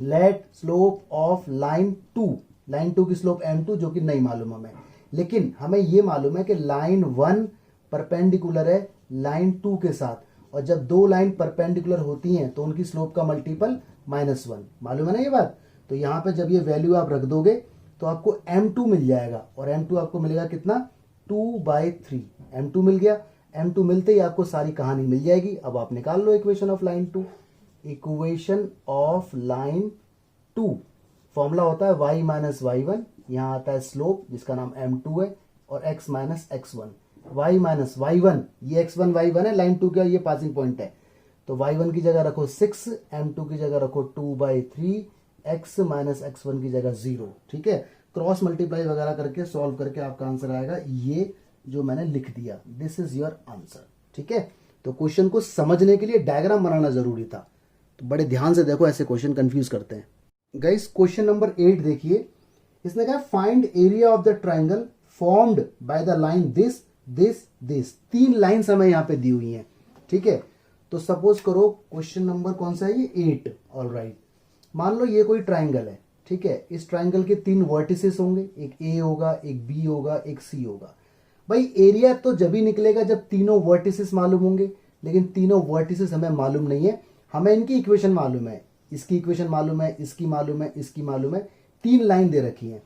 Let slope of line 2, line 2 की स्लोप m2 जो कि नहीं मालूम हमें, लेकिन हमें यह मालूम है कि लाइन 1 परपेंडिकुलर है लाइन 2 के साथ, और जब दो लाइन परपेंडिकुलर होती हैं तो उनकी स्लोप का मल्टीपल -1, मालूम है ना ये बात। तो यहां पे जब ये वैल्यू आप रख दोगे तो आपको m2 मिल जाएगा, और m2 आपको मिलेगा कितना, 2/3, m2 मिल गया। m2 मिलते ही आपको सारी कहानी मिल जाएगी। अब आप निकाल लो equation of line 2। Equation of line 2 formula होता है y माइनस y1, यहां आता है स्लोप जिसका नाम m2 है, और x minus x1, y minus y1, ये x1 y1 है, लाइन 2 का ये पासिंग पॉइंट है। तो y1 की जगह रखो 6, m2 की जगह रखो 2/3, x माइनस x1 की जगह 0, ठीक है। क्रॉस मल्टीप्लाई वगैरह करके सॉल्व करके आपका आंसर आएगा ये जो मैंने लिख दिया, दिस इज योर आंसर, ठीक है। तो क्वेश्चन को समझने के लिए डायग्राम बनाना जरूरी था, तो बड़े ध्यान से देखो, ऐसे क्वेश्चन कंफ्यूज करते हैं। गाइस क्वेश्चन नंबर 8 देखिए, इसने कहा find area of the triangle formed by the line this this this. 3 lines हमें यहां पे दी हुई हैं, ठीक है। तो सपोज करो क्वेश्चन नंबर कौन सा है, ये 8, ऑलराइट। मान लो ये कोई ट्राइंगल है, ठीक है, इस ट्राइंगल के 3 वर्टिसेस होंगे, एक ए होगा, एक बी होगा, एक सी होगा। भाई एरिया तो जब ही निकलेगा जब तीनों वर्टिसेस मालूम होंगे, लेकिन तीनों वर्टिसेस हमें मालूम नहीं है, हमें इनकी इक्वेशन मालूम है, इसकी इक्वेशन मालूम है, इसकी मालूम है, इसकी मालूम है, 3 लाइन दे रखी है।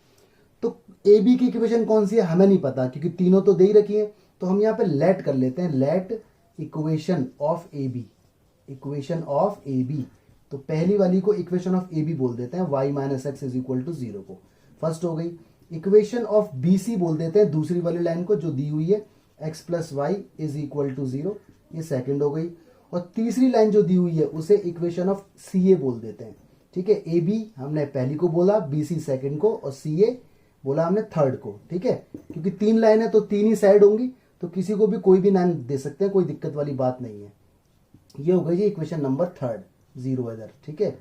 तो ए बी की इक्वेशन कौन सी है हमें नहीं पता, क्योंकि तीनों तो दे ही रखी है। तो हम यहाँ पे लेट कर लेते हैं, let equation of A B, equation of A B. तो पहली वाली को इक्वेशन ऑफ ए बी बोल देते हैं, y minus x is equal to 0 को, फर्स्ट हो गई। इक्वेशन ऑफ बी सी बोल देते हैं दूसरी वाली लाइन को जो दी हुई है, x plus y is equal to 0, ये सेकंड हो गई। और तीसरी लाइन जो दी हुई है उसे इक्वेशन ऑफ सी ए बोल देते हैं, ठीक है। ए बी हमने पहली को बोला, बी सी सेकेंड को, और सी ए बोला हमने थर्ड को, ठीक है। क्योंकि 3 लाइन है तो 3 ही साइड होंगी, तो किसी को भी कोई भी नाम दे सकते हैं, कोई दिक्कत वाली बात नहीं है। ये हो गई जी इक्वेशन नंबर 3, 0 इधर, ठीक है।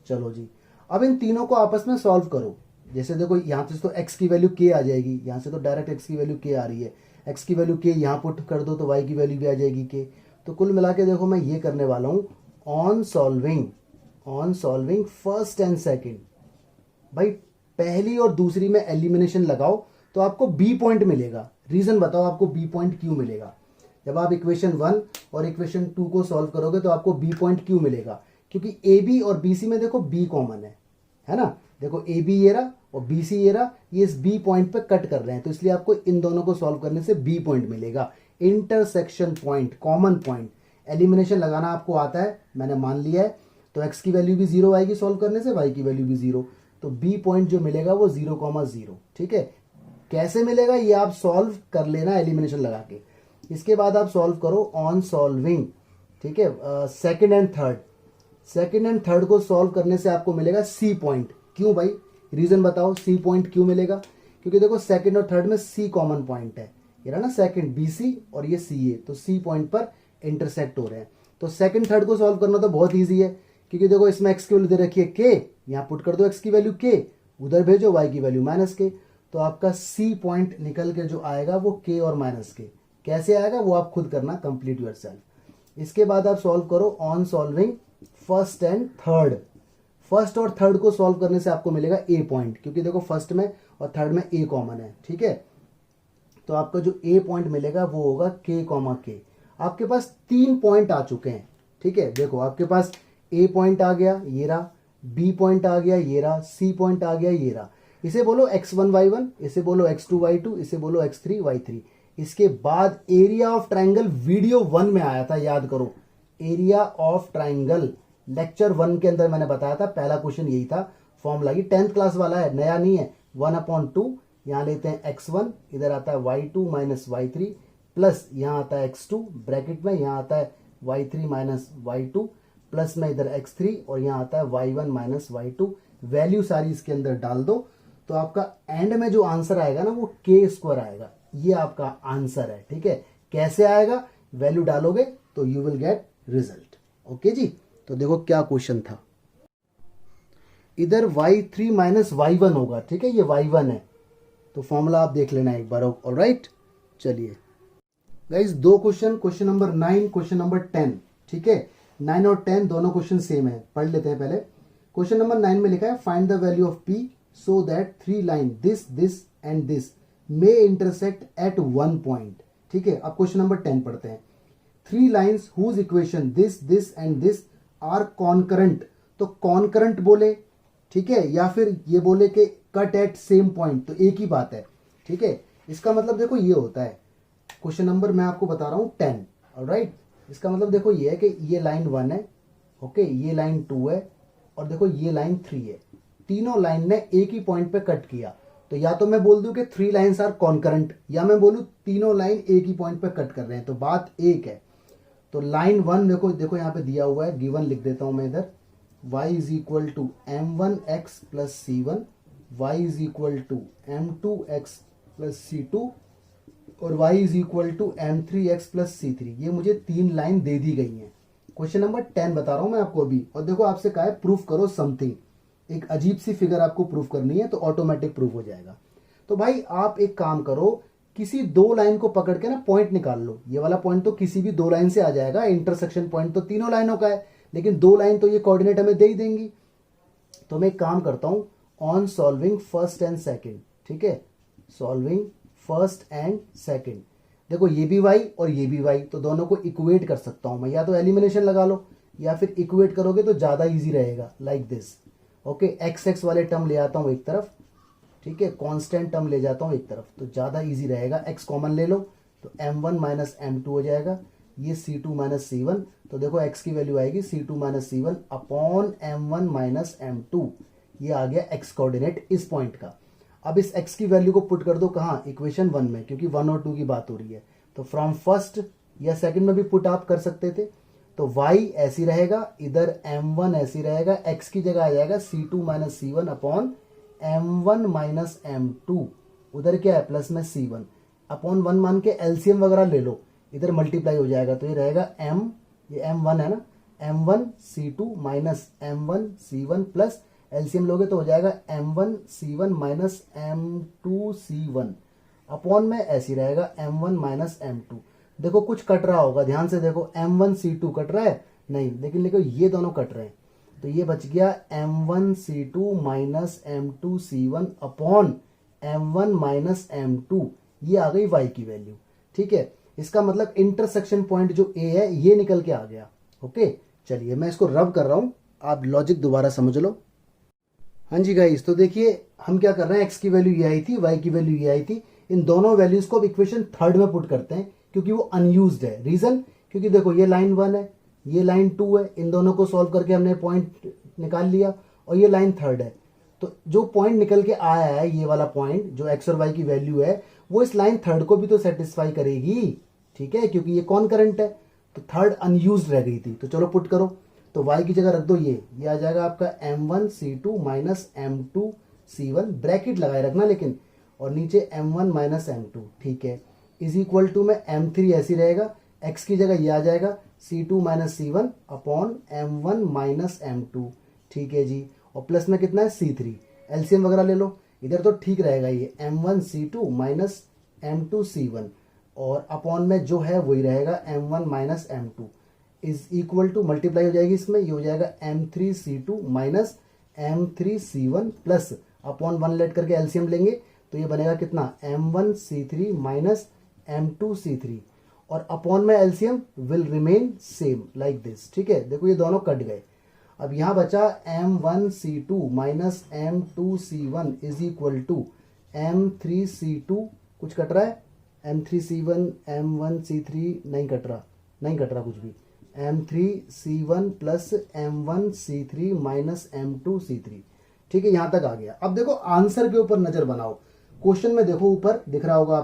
चलो जी, अब इन तीनों को आपस में सॉल्व करो। जैसे देखो यहां से तो x की वैल्यू k आ जाएगी, यहां से तो डायरेक्ट x की वैल्यू k आ रही है, x की वैल्यू k यहां पुट कर दो तो y की वैल्यू भी आ जाएगी k। तो कुल मिला के देखो मैं ये करने वाला हूं, on solving first and second, भाई पहली और दूसरी में एलिमिनेशन लगाओ तो आपको बी पॉइंट मिलेगा। रीजन बताओ आपको बी पॉइंट क्यों मिलेगा। जब आप इक्वेशन 1 और इक्वेशन 2 को सॉल्व करोगे तो आपको बी पॉइंट क्यों मिलेगा, क्योंकि ए बी और बी सी में देखो बी कॉमन है ना। देखो ए बी ये रहा और बी सी ये रहा, ये इस बी पॉइंट पे कट कर रहे हैं, तो इसलिए आपको इन दोनों को सॉल्व करने से बी पॉइंट मिलेगा, intersection point, common point. Elimination लगाना आपको आता है, मैंने मान लिया है। तो x की वैल्यू भी 0 आएगी सॉल्व करने से, y की वैल्यू भी 0। तो बी पॉइंट जो मिलेगा वो 0,0, ठीक है। कैसे मिलेगा ये आप सॉल्व कर लेना एलिमिनेशन लगा के। इसके बाद आप सॉल्व करो ऑन सॉल्विंग, ठीक है, सेकंड एंड थर्ड को सॉल्व करने से आपको मिलेगा सी पॉइंट। क्यों भाई, रीजन बताओ, सी पॉइंट क्यों मिलेगा? क्योंकि देखो सेकंड और थर्ड में सी कॉमन पॉइंट है, ये रहा ना सेकंड BC और ये CA, तो सी पॉइंट पर इंटरसेक्ट हो रहे हैं। तो सेकंड थर्ड को सॉल्व करना तो बहुत ईजी है, क्योंकि देखो इसमें x की वैल्यू दे रखी है k, यहाँ पुट कर दो x की वैल्यू k, उधर भेजो y की वैल्यू -k, तो आपका सी पॉइंट निकल के जो आएगा वो k और -k। कैसे आएगा वो आप खुद करना, कंप्लीट योरसेल्फ। इसके बाद आप सॉल्व करो on solving first and third. First और थर्ड को सॉल्व करने से आपको मिलेगा a पॉइंट, क्योंकि देखो फर्स्ट में और थर्ड में a कॉमन है, ठीक है। तो आपका जो a पॉइंट मिलेगा वो होगा k, आपके पास 3 पॉइंट आ चुके हैं, ठीक है। देखो आपके पास a पॉइंट आ गया, ये रहा, b पॉइंट आ गया, ये रहा, c पॉइंट आ गया, ये रहा। इसे बोलो x1 y1, इसे बोलो x2 y2, इसे बोलो x3 y3। इसके बाद एरिया ऑफ ट्राइंगल वीडियो 1 में आया था, याद करो, एरिया ऑफ ट्राइंगल लेक्चर 1 के अंदर मैंने बताया था, पहला क्वेश्चन यही था, फॉर्मूला ये 10th क्लास वाला है, नया नहीं है। 1/2, यहाँ लेते हैं x1, इधर आता है y2 माइनस y3, प्लस यहाँ आता है x2 ब्रैकेट में, यहाँ आता है y3 माइनस y2, प्लस में इधर x3 और यहाँ आता है y1 माइनस y2। वैल्यू सारी इसके अंदर डाल दो, तो आपका एंड में जो आंसर आएगा ना वो k² आएगा, ये आपका आंसर है, ठीक है। कैसे आएगा, वैल्यू डालोगे तो you will get result. Okay जी, तो देखो क्या क्वेश्चन था, इधर y3 माइनस y1 होगा, ठीक है, ये y1 है, तो फॉर्मूला आप देख लेना एक बार। ऑलराइट, चलिए गाइस, दो क्वेश्चन नंबर 9, क्वेश्चन नंबर 10, ठीक है। 9 और 10 दोनों क्वेश्चन सेम है, पढ़ लेते हैं पहले। क्वेश्चन नंबर 9 में लिखा है find the value of p so that 3 line this and this may intersect at 1 point, ठीक है। अब क्वेश्चन नंबर 10 पढ़ते हैं। 3 lines whose equation this and this are concurrent, तो कॉन्करेंट बोले, ठीक है, या फिर ये बोले कि कट एट सेम पॉइंट, तो एक ही बात है, ठीक है। इसका मतलब देखो ये होता है, क्वेश्चन नंबर मैं आपको बता रहा हूं 10, ऑलराइट। इसका मतलब देखो ये है कि ये लाइन 1 है, ओके, ये लाइन 2 है और देखो ये लाइन 3 है। तीनों लाइन ने एक ही पॉइंट पे कट किया, तो या तो मैं बोल दूं कि 3 लाइन्स आर कॉन्करेंट, या मैं बोलूं तीनों लाइन एक ही पॉइंट पे कट कर रहे हैं, तो बात एक है। तो लाइन 1 देखो यहाँ पे दिया हुआ है, गिवन लिख देता हूं मैं इधर, y is equal to m1x plus c1, y is equal to m2x plus c2 और y is equal to m3x plus c3। ये मुझे 3 लाइन दे दी गई हैं। क्वेश्चन नंबर 10 बता रहा हूं मैं आपको अभी, और देखो आपसे कहा है प्रूफ करो समथिंग, एक अजीब सी फिगर आपको प्रूफ करनी है, तो ऑटोमेटिक प्रूफ हो जाएगा। तो भाई आप एक काम करो, किसी 2 लाइन को पकड़ के ना पॉइंट निकाल लो। ये वाला पॉइंट तो किसी भी 2 लाइन से आ जाएगा, इंटरसेक्शन पॉइंट तो तीनों लाइनों का है, लेकिन 2 लाइन तो ये कोऑर्डिनेट हमें दे ही देंगी। तो मैं एक काम करता हूं, on solving first and second, ठीक है, सॉल्विंग फर्स्ट एंड सेकंड। देखो ये भी y और ये भी y, तो दोनों को इक्वेट कर सकता हूं मैं, या तो एलिमिनेशन लगा लो या फिर इक्वेट करोगे तो ज्यादा इजी रहेगा, लाइक दिस। ओके, x वाले टर्म ले आता हूं एक तरफ, ठीक है, कांस्टेंट टर्म ले जाता हूं एक तरफ, तो ज्यादा इजी रहेगा। x कॉमन ले लो तो m1 माइनस m2 हो जाएगा, ये c2 माइनस c1, तो देखो x की वैल्यू आएगी c2 minus c1 upon m1 minus m2, ये आ गया x कोऑर्डिनेट इस पॉइंट का। अब इस x की वैल्यू को पुट कर दो कहाँ, इक्वेशन 1 में, क्योंकि 1 और 2 की बात हो रही है, तो फ्रॉम फर्स्ट या सेकंड में भी पुट आप कर सकते थे। तो y ऐसी रहेगा, इधर m1 ऐसी रहेगा, x की जगह आ जाएगा c2 minus c1 upon m1 minus m2, उधर क्या है प्लस में c1 अपॉन 1 मान के एलसीएम वगैरह ले लो, इधर मल्टीप्लाई हो जाएगा, तो ये रहेगा m, ये m1 है ना, m1 c2 minus m1 c1 plus LCM लोगे तो हो जाएगा m1 c1 minus m2 c1 upon में ऐसी रहेगा m1 माइनस m2। देखो कुछ कट रहा होगा, ध्यान से देखो, m1 c2 कट रहा है नहीं, लेकिन देखो ये दोनों कट रहे हैं, तो ये बच गया m1 c2 minus m2 c1 upon m1 minus m2, ये आ गई y की वैल्यू, ठीक है। इसका मतलब इंटरसेक्शन पॉइंट जो a है ये निकल के आ गया। ओके, चलिए मैं इसको रब कर रहा हूं, आप लॉजिक दोबारा समझ लो। हाँ जी गाइस, तो देखिए हम क्या कर रहे हैं, x की वैल्यू ये आई थी, y की वैल्यू ये आई थी, इन दोनों वैल्यूज को अब इक्वेशन 3 में पुट करते हैं, क्योंकि वो अनयूज्ड है। रीजन, क्योंकि देखो ये लाइन 1 है, ये लाइन 2 है, इन दोनों को सॉल्व करके हमने पॉइंट निकाल लिया, और ये लाइन 3 है। तो जो पॉइंट निकल के आया है, ये वाला पॉइंट जो एक्स और वाई की वैल्यू है, वो इस लाइन थर्ड को भी तो सेटिस्फाई करेगी, ठीक है, क्योंकि ये कॉनकरेंट है। तो थर्ड अनयूज्ड रह गई थी, तो चलो पुट करो। तो y की जगह रख दो, ये आ जाएगा आपका m1c2 माइनस m2c1, ब्रैकेट लगाए रखना लेकिन, और नीचे m1 माइनस m2, ठीक है, इज इक्वल टू में m3 ऐसी रहेगा, x की जगह ये आ जाएगा c2 minus c1 upon m1 minus m2, ठीक है जी, और प्लस में कितना है c3, एलसीएम वगैरह ले लो, इधर तो ठीक रहेगा ये m1c2 माइनस m2c1, और अपॉन में जो है वही रहेगा m1 minus m2 is equal to, multiply हो जाएगी इसमें, ये हो जाएगा m3c2 minus m3c1 plus upon 1 let करके एलसीएम लेंगे तो ये बनेगा कितना, m1c3 माइनस m2c3, और अपॉन में LCM will remain same like this, ठीक है। देखो ये दोनों कट गए, अब यहां बचा m1c2 minus m2c1 is equal to m3c2, कुछ कट रहा है, m3c1 m1c3 नहीं कट रहा कुछ भी, m3c1 plus m1c3 minus m2c3, ठीक है, यहां तक आ गया। अब देखो आंसर के ऊपर नजर बनाओ, क्वेश्चन में देखो ऊपर दिख रहा होगा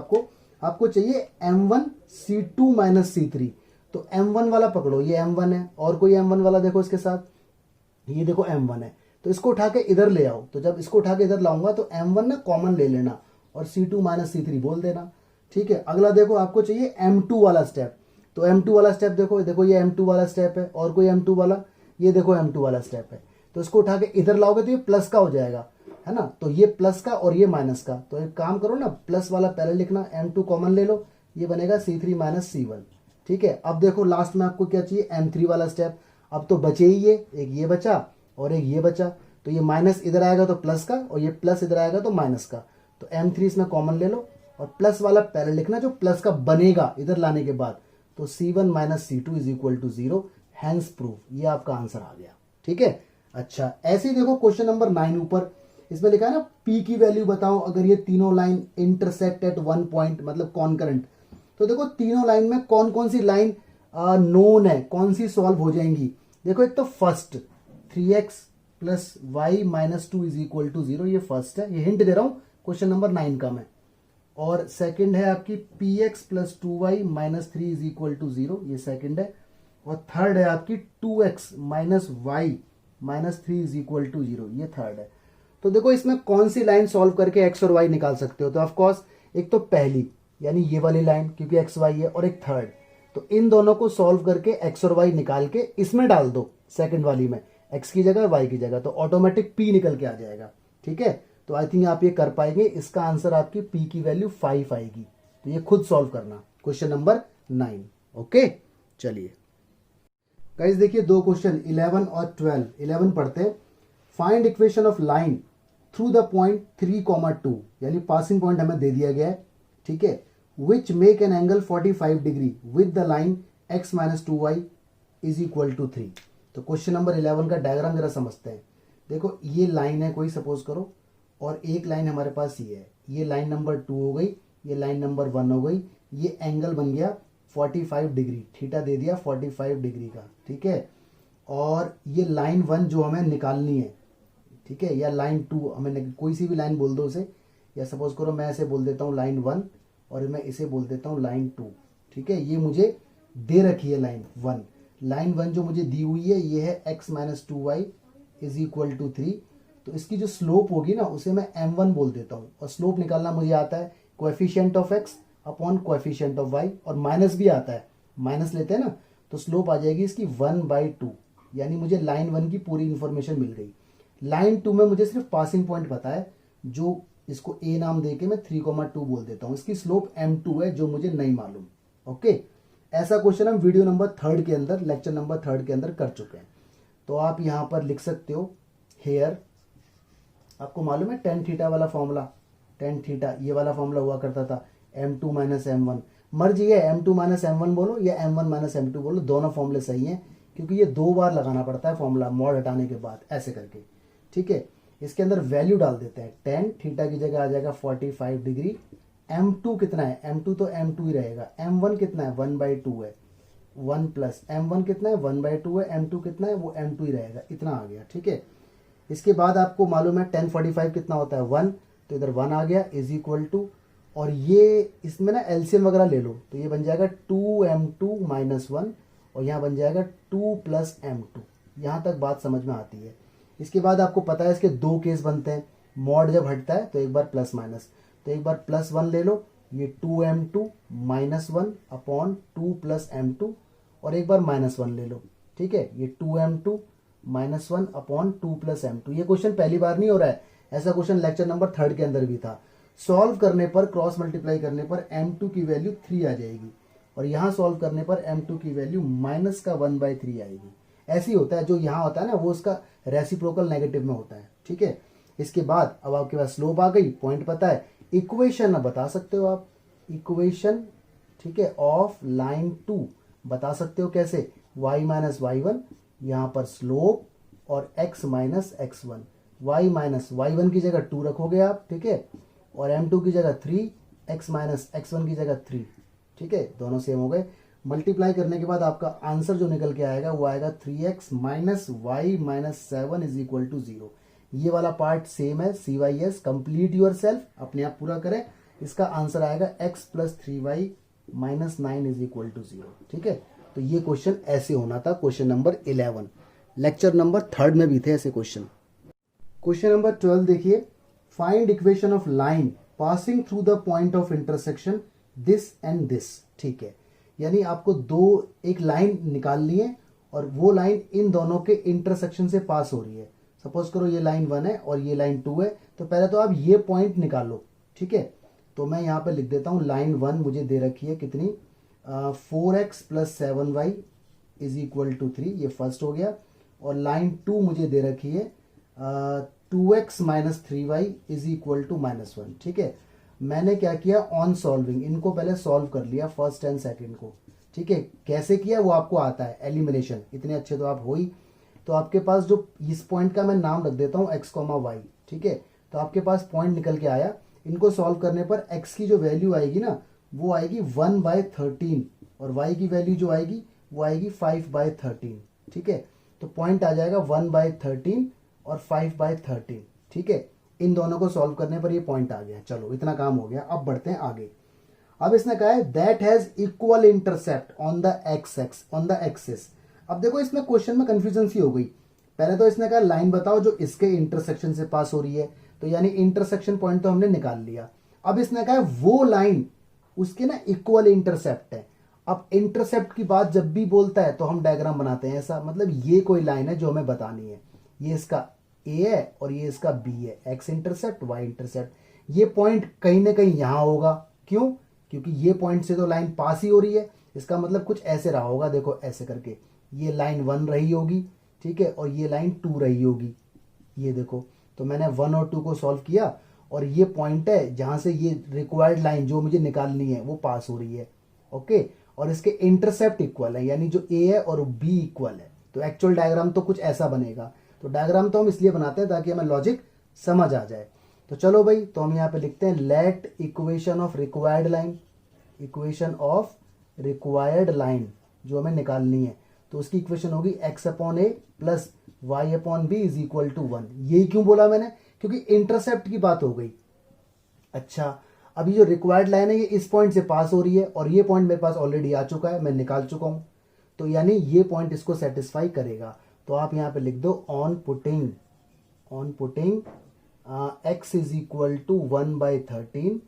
आपको चाहिए m1c2 माइनस c3, तो m1 वाला पकड़ो, ये m1 है, और कोई m1 वाला देखो इसके साथ, ये देखो m1 है, तो इसको उठा के इधर ले आओ, तो जब इसको उठा के इधर लाऊंगा तो m1 ना कॉमन ले लेना और c2 माइनस c3 बोल देना, ठीक है। अगला देखो आपको चाहिए m2 वाला स्टेप, तो m2 वाला स्टेप देखो ये m2 वाला स्टेप है, और कोई m2 वाला, ये देखो m2 वाला स्टेप है, तो इसको उठा के इधर लाओगे तो ये प्लस का हो जाएगा, है ना, तो ये प्लस का और ये माइनस का, तो एक काम करो ना, प्लस वाला पहले लिखना, m2 कॉमन ले लो, ये बनेगा c3 माइनस c1, ठीक है। अब देखो लास्ट में आपको क्या चाहिए, m3 वाला स्टेप, अब तो बचे ही एक ये बचा और एक ये बचा, तो ये माइनस इधर आएगा तो प्लस का, और ये प्लस इधर आएगा तो माइनस का, तो m3 इसमें कॉमन ले लो, और प्लस वाला पहले लिखना जो प्लस का बनेगा इधर लाने के बाद, तो c1 minus c2 is equal to 0, hence proof, ये आपका आंसर आ गया, ठीक है। अच्छा, ऐसे ही देखो क्वेश्चन नंबर 9 ऊपर, इसमें लिखा है ना p की वैल्यू बताओ अगर ये तीनों line intersect at one point, मतलब कॉन्करेंट, तो देखो तीनों लाइन में कौन कौन सी लाइन नोन है, कौन सी सॉल्व हो जाएंगी। देखो एक तो first 3x plus y minus 2 is equal to 0, ये फर्स्ट है, ये हिंट दे रहा हूं क्वेश्चन नंबर 9 का मैं, और सेकंड है आपकी px plus 2y minus 3 is equal to 0, ये सेकंड है, और थर्ड है आपकी 2x minus y minus 3 is equal to 0, ये थर्ड है। तो देखो इसमें कौन सी लाइन सॉल्व करके x और y निकाल सकते हो, तो ऑफकोर्स एक तो पहली यानी ये वाली लाइन क्योंकि x y है, और एक थर्ड, तो इन दोनों को सॉल्व करके x और y निकाल के इसमें डाल दो सेकंड वाली में, x की जगह y की जगह, तो ऑटोमेटिक p निकल के आ जाएगा, ठीक है। तो आई थिंक आप ये कर पाएंगे, इसका आंसर आपकी p की वैल्यू 5 आएगी, तो ये खुद सॉल्व करना, क्वेश्चन नंबर 9, ओके। चलिए गाइस देखिए दो क्वेश्चन 11 और 12, 11 पढ़ते हैं, find equation of line through the point 3,2, यानी पासिंग पॉइंट हमें दे दिया गया है, ठीक है, which make an angle 45 degree with the line x minus 2y is equal to 3। तो क्वेश्चन नंबर 11 का डायग्राम जरा समझते हैं। देखो ये लाइन है कोई, सपोज करो, और एक लाइन हमारे पास ये है, ये लाइन नंबर 2 हो गई, ये लाइन नंबर 1 हो गई, ये एंगल बन गया 45 डिग्री, थीटा दे दिया 45 डिग्री का, ठीक है, और ये लाइन 1 जो हमें निकालनी है, ठीक है, या लाइन 2 हमें कोई सी भी लाइन बोल दो उसे, या सपोज करो मैं ऐसे बोल देता हूँ लाइन 1 और मैं इसे बोल देता हूँ लाइन 2, ठीक है, ये मुझे दे रखी है लाइन 1, लाइन 1 जो मुझे दी हुई है ये है x minus 2y is equal to 3, तो इसकी जो स्लोप होगी ना उसे मैं m1 बोल देता हूँ, और स्लोप निकालना मुझे आता है coefficient of x upon coefficient of y, और माइनस भी आता है, माइनस लेते हैं ना, तो स्लोप आ जाएगी इसकी 1/2, यानी मुझे लाइन 1 की पूरी इंफॉर्मेशन मिल गई। लाइन 2 में मुझे सिर्फ पासिंग पॉइंट पता है, जो इसको a नाम देके मैं 3,2 बोल देता हूँ, इसकी स्लोप m2 है जो मुझे नहीं मालूम, ओके। ऐसा क्वेश्चन हम वीडियो नंबर 3 के अंदर, लेक्चर नंबर 3 के अंदर कर चुके हैं। तो आप यहां पर लिख सकते हो हेयर, आपको मालूम है टेन थीटा वाला फॉर्मूला, टेन थीटा ये वाला फॉर्मूला हुआ करता था, m2 माइनस m1, मर्जी है m2 माइनस m1 बोलो या m1 माइनस m2 बोलो, दोनों फॉर्मूले सही हैं, क्योंकि ये 2 बार लगाना पड़ता है फॉर्मूला मॉड हटाने के बाद, ऐसे करके, ठीक है। इसके अंदर वैल्यू डाल देते हैं, टेन थीटा की जगह आ जाएगा 45 डिग्री, m2 कितना है, m2 तो m2 ही रहेगा, m1 कितना है 1/2 है, 1 प्लस m1 कितना है 1/2 है, m2 कितना है वो m2 ही रहेगा, इतना आ गया, ठीक है। इसके बाद आपको मालूम है 1045 कितना होता है 1, तो इधर 1 आ गया इज इक्वल टू, और ये इसमें ना एलसीएम वगैरह ले लो तो ये बन जाएगा 2m2 माइनस 1, और यहाँ बन जाएगा 2 प्लस m2। यहाँ तक बात समझ में आती है। इसके बाद आपको पता है इसके दो केस बनते हैं, मॉड जब हटता है तो एक बार प्लस माइनस, तो एक बार प्लस 1 ले लो, ये 2m2 minus 1 upon 2 plus m2, और एक बार माइनस 1 ले लो, ठीक है, ये 2m2 minus 1 upon 2 plus m2। ये क्वेश्चन पहली बार नहीं हो रहा है, ऐसा क्वेश्चन लेक्चर नंबर 3 के अंदर भी था। सॉल्व करने पर, क्रॉस मल्टीप्लाई करने पर m2 की वैल्यू 3 आ जाएगी, और यहां सॉल्व करने पर m2 की वैल्यू माइनस का 1/3 आएगी। ऐसे ही होता है, जो यहां होता है ना वो उसका रेसिप्रोकल नेगेटिव में होता है, ठीक है। इसके बाद अब आपके पास स्लोप आ गई, पॉइंट पता है, इक्वेशन अब बता सकते हो आप, इक्वेशन, ठीक है, ऑफ लाइन 2 बता सकते हो कैसे, y माइनस y1, यहां पर स्लोप, और x minus x1, y minus y1 की जगह 2 रखोगे आप, ठीक है, और m2 की जगह 3, x माइनस x1 की जगह 3, ठीक है, दोनों सेम हो गए। मल्टीप्लाई करने के बाद आपका आंसर जो निकल के आएगा वो आएगा 3x minus y minus 7 is equal to 0। ये वाला पार्ट सेम है, CYS, कंप्लीट योर सेल्फ, अपने आप पूरा करें। इसका आंसर आएगा x plus 3y minus 9 is equal to 0, ठीक है। तो ये क्वेश्चन ऐसे होना था, क्वेश्चन नंबर 11। लेक्चर नंबर 3 में भी थे ऐसे क्वेश्चन। क्वेश्चन नंबर 12 देखिए, find equation of line passing through the point of intersection this and this, ठीक है। यानी आपको एक लाइन निकालनी है, और वो लाइन इन दोनों के इंटरसेक्शन से पास हो रही है। सपोज करो ये लाइन 1 है और ये लाइन 2 है, तो पहले तो आप ये पॉइंट निकालो, ठीक है। तो मैं यहाँ पे लिख देता हूँ, लाइन 1 मुझे दे रखी है कितनी, 4x plus 7y is equal to 3, ये फर्स्ट हो गया। और लाइन 2 मुझे दे रखी है 2x minus 3y is equal to minus 1, ठीक है। मैंने क्या किया, ऑन सॉल्विंग इनको पहले सॉल्व कर लिया, फर्स्ट एंड सेकंड को, ठीक है। कैसे किया वो आपको आता है, एलिमिनेशन, इतने अच्छे तो आप हो ही। तो आपके पास जो इस पॉइंट का मैं नाम रख देता हूँ x, y, ठीक है। तो आपके पास पॉइंट निकल के आया। इनको सॉल्व करने पर x की जो वैल्यू आएगी ना वो आएगी 1/13, और y की वैल्यू जो आएगी वो आएगी 5/13, ठीक है। तो पॉइंट आ जाएगा 1/13 और 5/13, ठीक है। इन दोनों को सॉल्व करने पर ये पॉइंट आ गया। चलो इतना काम हो गया, अब बढ़ते हैं आगे। अब इसने कहा है that has equal intercept on the axis. अब देखो इसमें क्वेश्चन में कंफ्यूजन सी हो गई। पहले तो इसने कहा लाइन बताओ जो इसके इंटरसेक्शन से पास हो रही है, तो यानी इंटरसेक्शन पॉइंट तो हमने निकाल लिया। अब इसने कहा वो लाइन उसके ना इक्वल इंटरसेप्ट है। अब इंटरसेप्ट की बात जब भी बोलता है तो हम डायग्राम बनाते हैं ऐसा, मतलब ये कोई लाइन है जो हमें बतानी है, ये इसका ए है और ये इसका बी है, एक्स इंटरसेप्ट वाई इंटरसेप्ट। ये पॉइंट कहीं ना कहीं यहां होगा, क्यों, क्योंकि ये पॉइंट से तो लाइन पास ही हो रही है। इसका मतलब कुछ ऐसे रहा होगा, देखो ऐसे करके, ये लाइन 1 रही होगी, ठीक है, और ये लाइन 2 रही होगी, ये देखो। तो मैंने 1 और 2 को सॉल्व किया, और ये पॉइंट है जहां से ये रिक्वायर्ड लाइन जो मुझे निकालनी है वो पास हो रही है, ओके। और इसके इंटरसेप्ट इक्वल है, यानी जो ए है और बी इक्वल है। तो एक्चुअल डायग्राम तो कुछ ऐसा बनेगा। तो डायग्राम तो हम इसलिए बनाते हैं ताकि हमें लॉजिक समझ आ जाए। तो चलो भाई, तो हम यहाँ पे लिखते हैं let equation of required line, equation of required line जो हमें निकालनी है, तो उसकी इक्वेशन होगी x upon A plus y upon B is equal to 1। यही क्यों बोला मैंने, क्योंकि इंटरसेप्ट की बात हो गई। अच्छा, अभी जो रिक्वायर्ड लाइन है ये इस पॉइंट से पास हो रही है, और ये पॉइंट मेरे पास ऑलरेडी आ चुका है, मैं निकाल चुका हूं, तो यानी ये पॉइंट इसको सेटिस्फाई करेगा। तो आप यहां पे लिख दो on putting x is equal to 1/13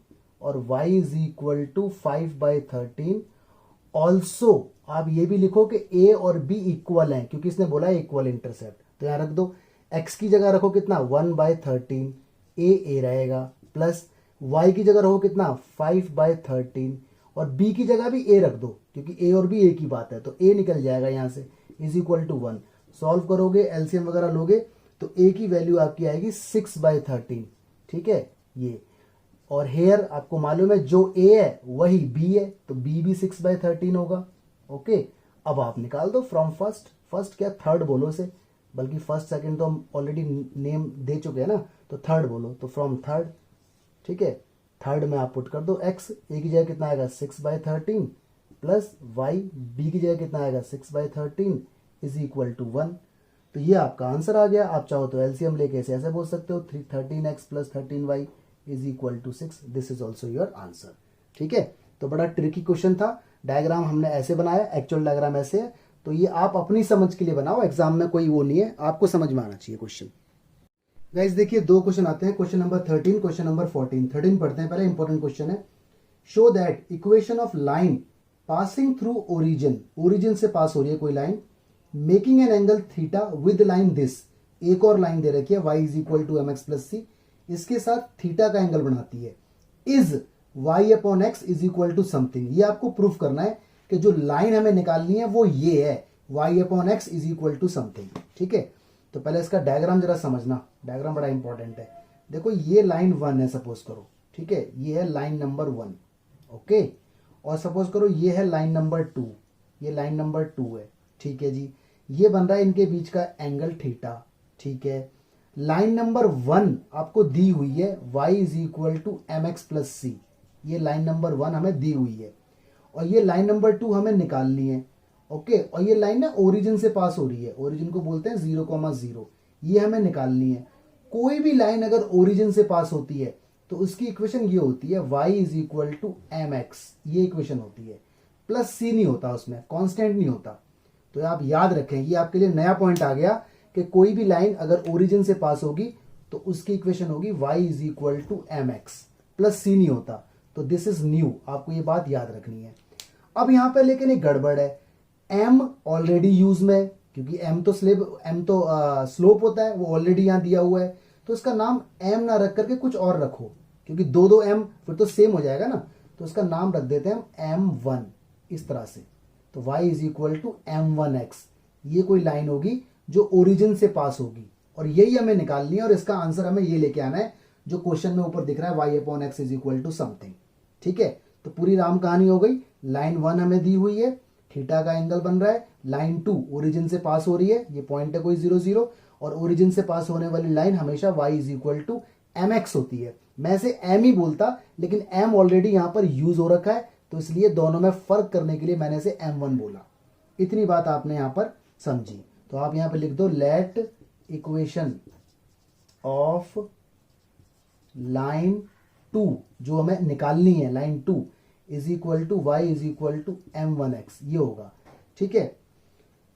और y is equal to 5/13। Also आप ये भी लिखो कि a और b इक्वल हैं, क्योंकि इसने बोला है इक्वल इंटरसेप्ट। तो यहां रख दो, x की जगह रखो कितना 1/13, a रहेगा, प्लस y की जगह रखो कितना 5/13, और b की जगह भी a रख दो, क्योंकि a और b एक ही बात है, तो a निकल जाएगा यहां से, इज इक्वल टू 1। सॉल्व करोगे, एलसीएम वगैरह लोगे, तो a की वैल्यू आपकी आएगी 6/13, ठीक है ये। और हेयर आपको मालूम है जो a है वही b है, तो b भी 6/13 होगा, ओके। अब आप निकाल दो फ्रॉम फर्स्ट क्या थर्ड बोलो से, बल्कि फर्स्ट सेकंड तो हम ऑलरेडी नेम दे चुके हैं ना, तो थर्ड बोलो, तो फ्रॉम थर्ड, ठीक है। थर्ड में आप पुट कर दो x, a की जगह कितना आएगा 6/13 प्लस y, b की जगह कितना आएगा 6/13 इज इक्वल टू 1। तो ये आपका आंसर आ गया। आप चाहो तो एलसीएम लेके ऐसे बोल सकते हो 13x plus 13y is equal to 6। This is also your answer. ठीक है, तो बड़ा ट्रिकी क्वेश्चन था। डायग्राम हमने ऐसे बनाया, एक्चुअल डायग्राम ऐसे है। तो ये आप अपनी समझ के लिए बनाओ, एग्जाम में कोई वो नहीं है, आपको समझ में आना चाहिए क्वेश्चन। गाइस देखिए 2 क्वेश्चन आते हैं, क्वेश्चन नंबर 13, क्वेश्चन नंबर 14। 13 पढ़ते हैं पहले, इंपॉर्टेंट क्वेश्चन है। Show that equation of line passing through origin, origin से पास हो रही है कोई line, making an angle theta with line this, एक और लाइन दे रखी है y is equal to m x plus c, इसके साथ थीटा का एंगल बनाती है, is y upon x is equal to something. ये आपको प्रूफ करना है कि जो लाइन हमें निकालनी है वो ये है, y upon x is equal to something. ठीक है, तो पहले इसका डायग्राम जरा समझना, डायग्राम बड़ा इंपॉर्टेंट है। देखो ये लाइन 1 है सपोज करो, ठीक है, ये है लाइन नंबर 1, ओके, और सपोज करो ये है लाइन नंबर 2, ये लाइन नंबर 2 है। ठीक है जी, ये बन रहा है इनके बीच का एंगल थीटा। ठीक है, लाइन नंबर 1 आपको दी हुई है y is equal to m x plus c, ये लाइन नंबर 1 हमें दी हुई है, और ये लाइन नंबर 2 हमें निकालनी है। ओके, और ये लाइन ना ओरिजिन से पास हो रही है, ओरिजिन को बोलते हैं 0,0, ये हमें निकालनी है। कोई भी लाइन अगर ओरिजिन से पास होती है तो उसकी इक्वेशन ये होती है y is equal to m x, ये इक्वेशन होती है, प्लस सी नहीं होता उसमें, कांस्टेंट नहीं होता। तो आप याद रखें, ये आपके लिए नया पॉइंट आ गया कि कोई भी लाइन अगर ओरिजिन से पास होगी तो उसकी इक्वेशन होगी y is equal to m x, plus c नहीं होता। तो दिस इज न्यू, आपको ये बात याद रखनी है। अब यहां पर लेकिन एक गड़बड़ है, m ऑलरेडी यूज में, क्योंकि m तो स्लोप होता है, वो ऑलरेडी यहां दिया हुआ है, तो इसका नाम m ना रख करके कुछ और रखो, क्योंकि दो m फिर तो सेम हो जाएगा ना, तो इसका नाम रख देते हैं हम m1 इस तरह से। तो y is equal to m1x, ये कोई लाइन होगी जो ओरिजिन से पास होगी, और यही हमें निकालनी है, और इसका आंसर हमें ये लेके आना है जो क्वेश्चन में ऊपर दिख रहा है y upon x is equal to something. ठीक है, तो पूरी राम कहानी हो गई। लाइन 1 हमें दी हुई है, थीटा का एंगल बन रहा है, लाइन 2 ओरिजिन से पास हो रही है, ये पॉइंट है कोई 0 0, और ओरिजिन से पास होने वाली लाइन हमेशा y is equal to m x होती है। मैं इसे m ही बोलता, लेकिन m ऑलरेडी यहां पर यूज हो रखा है, तो इसलिए दोनों में फर्क करने के लिए मैंने इसे m1 बोला। इतनी बात आपने यहां पर समझी। तो आप यहां पर लिख दो, लेट इक्वेशन ऑफ लाइन 2 जो हमें निकालनी है, line 2 is equal to y is equal to m1x, ये होगा। ठीक है,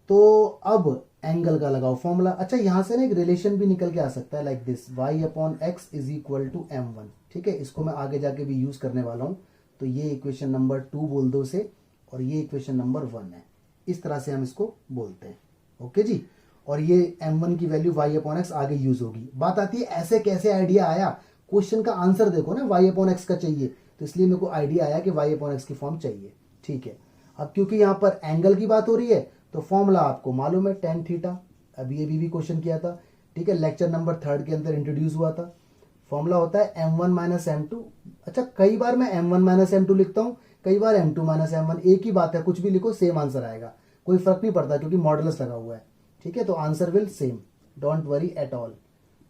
तो अब एंगल का लगाओ फॉर्मूला। अच्छा, यहां से ना एक रिलेशन भी निकल के आ सकता है, like this, y upon x is equal to m1। ठीक है, इसको मैं आगे जाके भी यूज करने वाला हूं। तो ये इक्वेशन नंबर 2 बोल दो से, और ये इक्वेशन नंबर 1 है, इस तरह से हम इसको बोलते हैं। ओके जी, और ये m1 की वैल्यू y अपॉन एक्स आगे यूज होगी। बात आती है ऐसे कैसे आइडिया आया, क्वेश्चन का आंसर देखो ना, y अपॉन एक्स का चाहिए, तो इसलिए मेरे को आइडिया आया कि y अपॉन एक्स की फॉर्म चाहिए। ठीक है, अब क्योंकि यहां पर एंगल की बात हो रही है, तो फॉर्मूला आपको मालूम है tan थीटा, अभी भी क्वेश्चन किया था। ठीक है, लेक्चर नंबर 3 के अंदर इंट्रोड्यूस हुआ था। फॉर्मूला होता है m1 माइनस m2। अच्छा, कई बार मैं m1 माइनस m2 लिखता हूं, कई बार m2 माइनस m1, एक ही बात है, कुछ भी लिखो सेम आंसर आएगा, कोई फर्क नहीं पड़ता, क्योंकि मॉडुलस लगा हुआ है। ठीक है, तो answer will same, don't worry at all.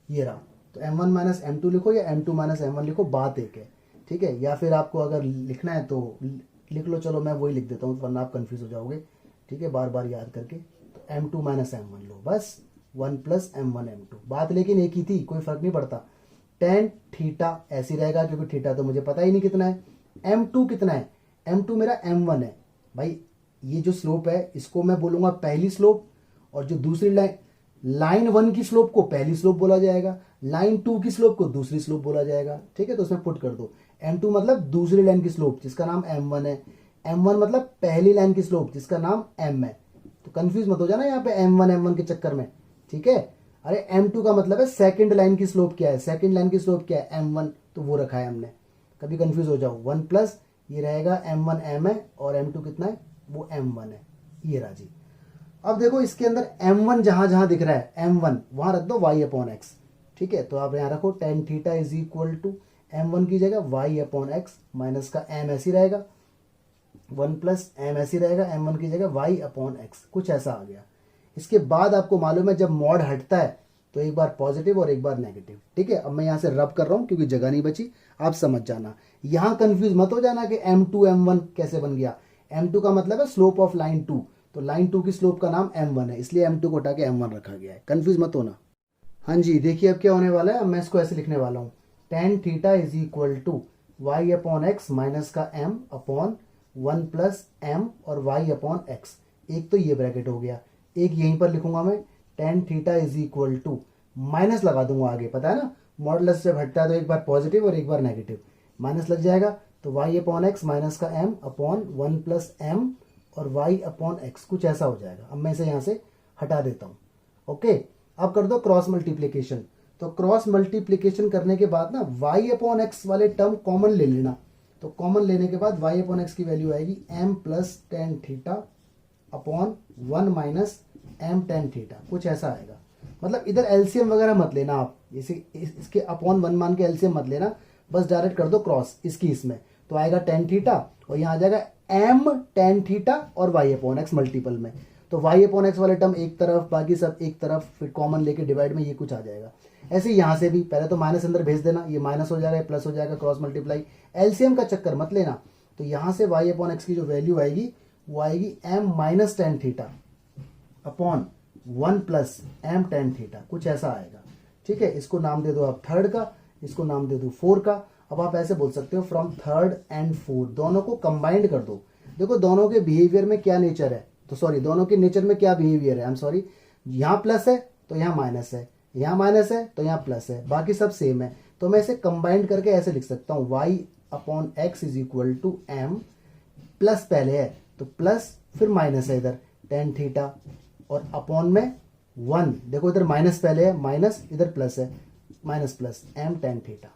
ये रहा, तो m1 माइनस m2 लिखो या m2 माइनस m1 लिखो, बात एक है। ठीक है, या फिर आपको अगर लिखना है तो लिख लो, चलो मैं वही लिख देता हूँ, वरना आप कंफ्यूज हो जाओगे। ठीक है, बार बार याद करके, तो m2 माइनस m1 लो, बस 1 प्लस m1 m2, बात लेकिन एक ही थी, कोई फर्क नहीं पड़ता। tan थीटा ऐसी रहेगा, क्योंकि थीटा तो मुझे पता ही नहीं कितना है। m2 कितना है, m2 मेरा m1 है भाई। ये जो स्लोप है इसको मैं बोलूंगा पहली स्लोप, और जो दूसरी लाइन 1 की स्लोप को पहली स्लोप बोला जाएगा, लाइन 2 की स्लोप को दूसरी स्लोप बोला जाएगा। ठीक है, तो उसमें पुट कर दो, m2 मतलब दूसरी लाइन की स्लोप जिसका नाम m1 है, m1 मतलब पहली लाइन की स्लोप जिसका नाम m है। तो कंफ्यूज मत हो जाना यहाँ पे m1 के चक्कर में। ठीक है, अरे m2 का मतलब है सेकंड लाइन की स्लोप क्या है, सेकंड लाइन की स्लोप क्या है, m1, तो वो रखा है हमने, कभी कंफ्यूज हो जाओ। 1 प्लस ये रहेगा m1 m है, और m2 कितना है, वो m1 है, ये रहा जी। अब देखो इसके अंदर m1 जहां जहां दिख रहा है m1, वहां रख दो y अपॉन एक्स। ठीक है, तो आप यहां रखो tan theta is equal to m1 की जगह y अपॉन एक्स, माइनस का m ऐसी रहेगा, 1 प्लस m ऐसी रहेगा, m1 की जगह y अपॉन एक्स, कुछ ऐसा आ गया। इसके बाद आपको मालूम है जब मॉड हटता है तो एक बार पॉजिटिव और एक बार नेगेटिव। ठीक है, अब मैं यहां से रब कर रहा हूं क्योंकि जगह नहीं बची, आप समझ जाना। यहां कंफ्यूज मत हो जाना कि m2 m1 कैसे बन गया। m2 का मतलब है स्लोप ऑफ लाइन 2, तो लाइन 2 की स्लोप का नाम m1 है, इसलिए m2 को हटा के m1 रखा गया है। कंफ्यूज मत होना। हाँ जी, देखिए अब क्या होने वाला है। अब मैं इसको ऐसे लिखने वाला हूँ, tan theta is equal to y upon x minus का m अपॉन 1 प्लस m और y अपॉन x। एक तो ये ब्रैकेट हो गया, एक यहीं पर लिखूंगा मैं, tan theta is equal to, minus लगा दूंगा आगे, पता है ना मॉडुलस जब हटता है तो एक बार पॉजिटिव और एक बार नेगेटिव, माइनस लग जाएगा, तो y अपॉन एक्स माइनस का m अपॉन 1 प्लस m और y अपॉन एक्स, कुछ ऐसा हो जाएगा। अब मैं इसे यहाँ से हटा देता हूँ। ओके, अब कर दो क्रॉस मल्टीप्लीकेशन। तो क्रॉस मल्टीप्लीकेशन करने के बाद ना y अपॉन एक्स वाले टर्म कॉमन ले लेना, तो कॉमन लेने के बाद y अपॉन एक्स की वैल्यू आएगी m plus tan theta upon 1 minus m tan theta, कुछ ऐसा आएगा। मतलब इधर एलसीएम वगैरह मत लेना आप, इसके अपॉन 1 मान के एलसीएम मत लेना, बस डायरेक्ट कर दो क्रॉस इसकी इसमें, तो आएगा टेन थीटा और यहाँ आ जाएगा m टेन थीटा और y अपॉन एक्स मल्टीपल में, तो y अपॉन एक्स वाले टर्म एक तरफ, बाकी सब एक तरफ, फिर कॉमन लेके डिवाइड में ये कुछ आ जाएगा। ऐसे ही यहाँ से भी पहले तो माइनस अंदर भेज देना, ये माइनस हो जाएगा, प्लस हो जाएगा, क्रॉस मल्टीप्लाई, एलसीएम का चक्कर मत लेना। तो यहाँ से y अपॉन एक्स की जो वैल्यू आएगी वो आएगी m minus tan theta upon 1 plus m tan theta, कुछ ऐसा आएगा। ठीक है, इसको नाम दे दो आप थर्ड का, इसको नाम दे दो 4 का। अब आप ऐसे बोल सकते हो फ्रॉम थर्ड एंड 4, दोनों को कंबाइंड कर दो। देखो दोनों के बिहेवियर में क्या नेचर है, तो सॉरी दोनों के नेचर में क्या बिहेवियर है, आई एम सॉरी, यहाँ प्लस है तो यहाँ माइनस है, यहाँ माइनस है तो यहाँ प्लस है, बाकी सब सेम है। तो मैं इसे कंबाइंड करके ऐसे लिख सकता हूँ, y upon x is equal to m, plus पहले है तो प्लस, फिर माइनस है इधर टेन थीटा, और अपॉन में 1, देखो इधर माइनस पहले है, माइनस इधर प्लस है, minus plus m tan theta.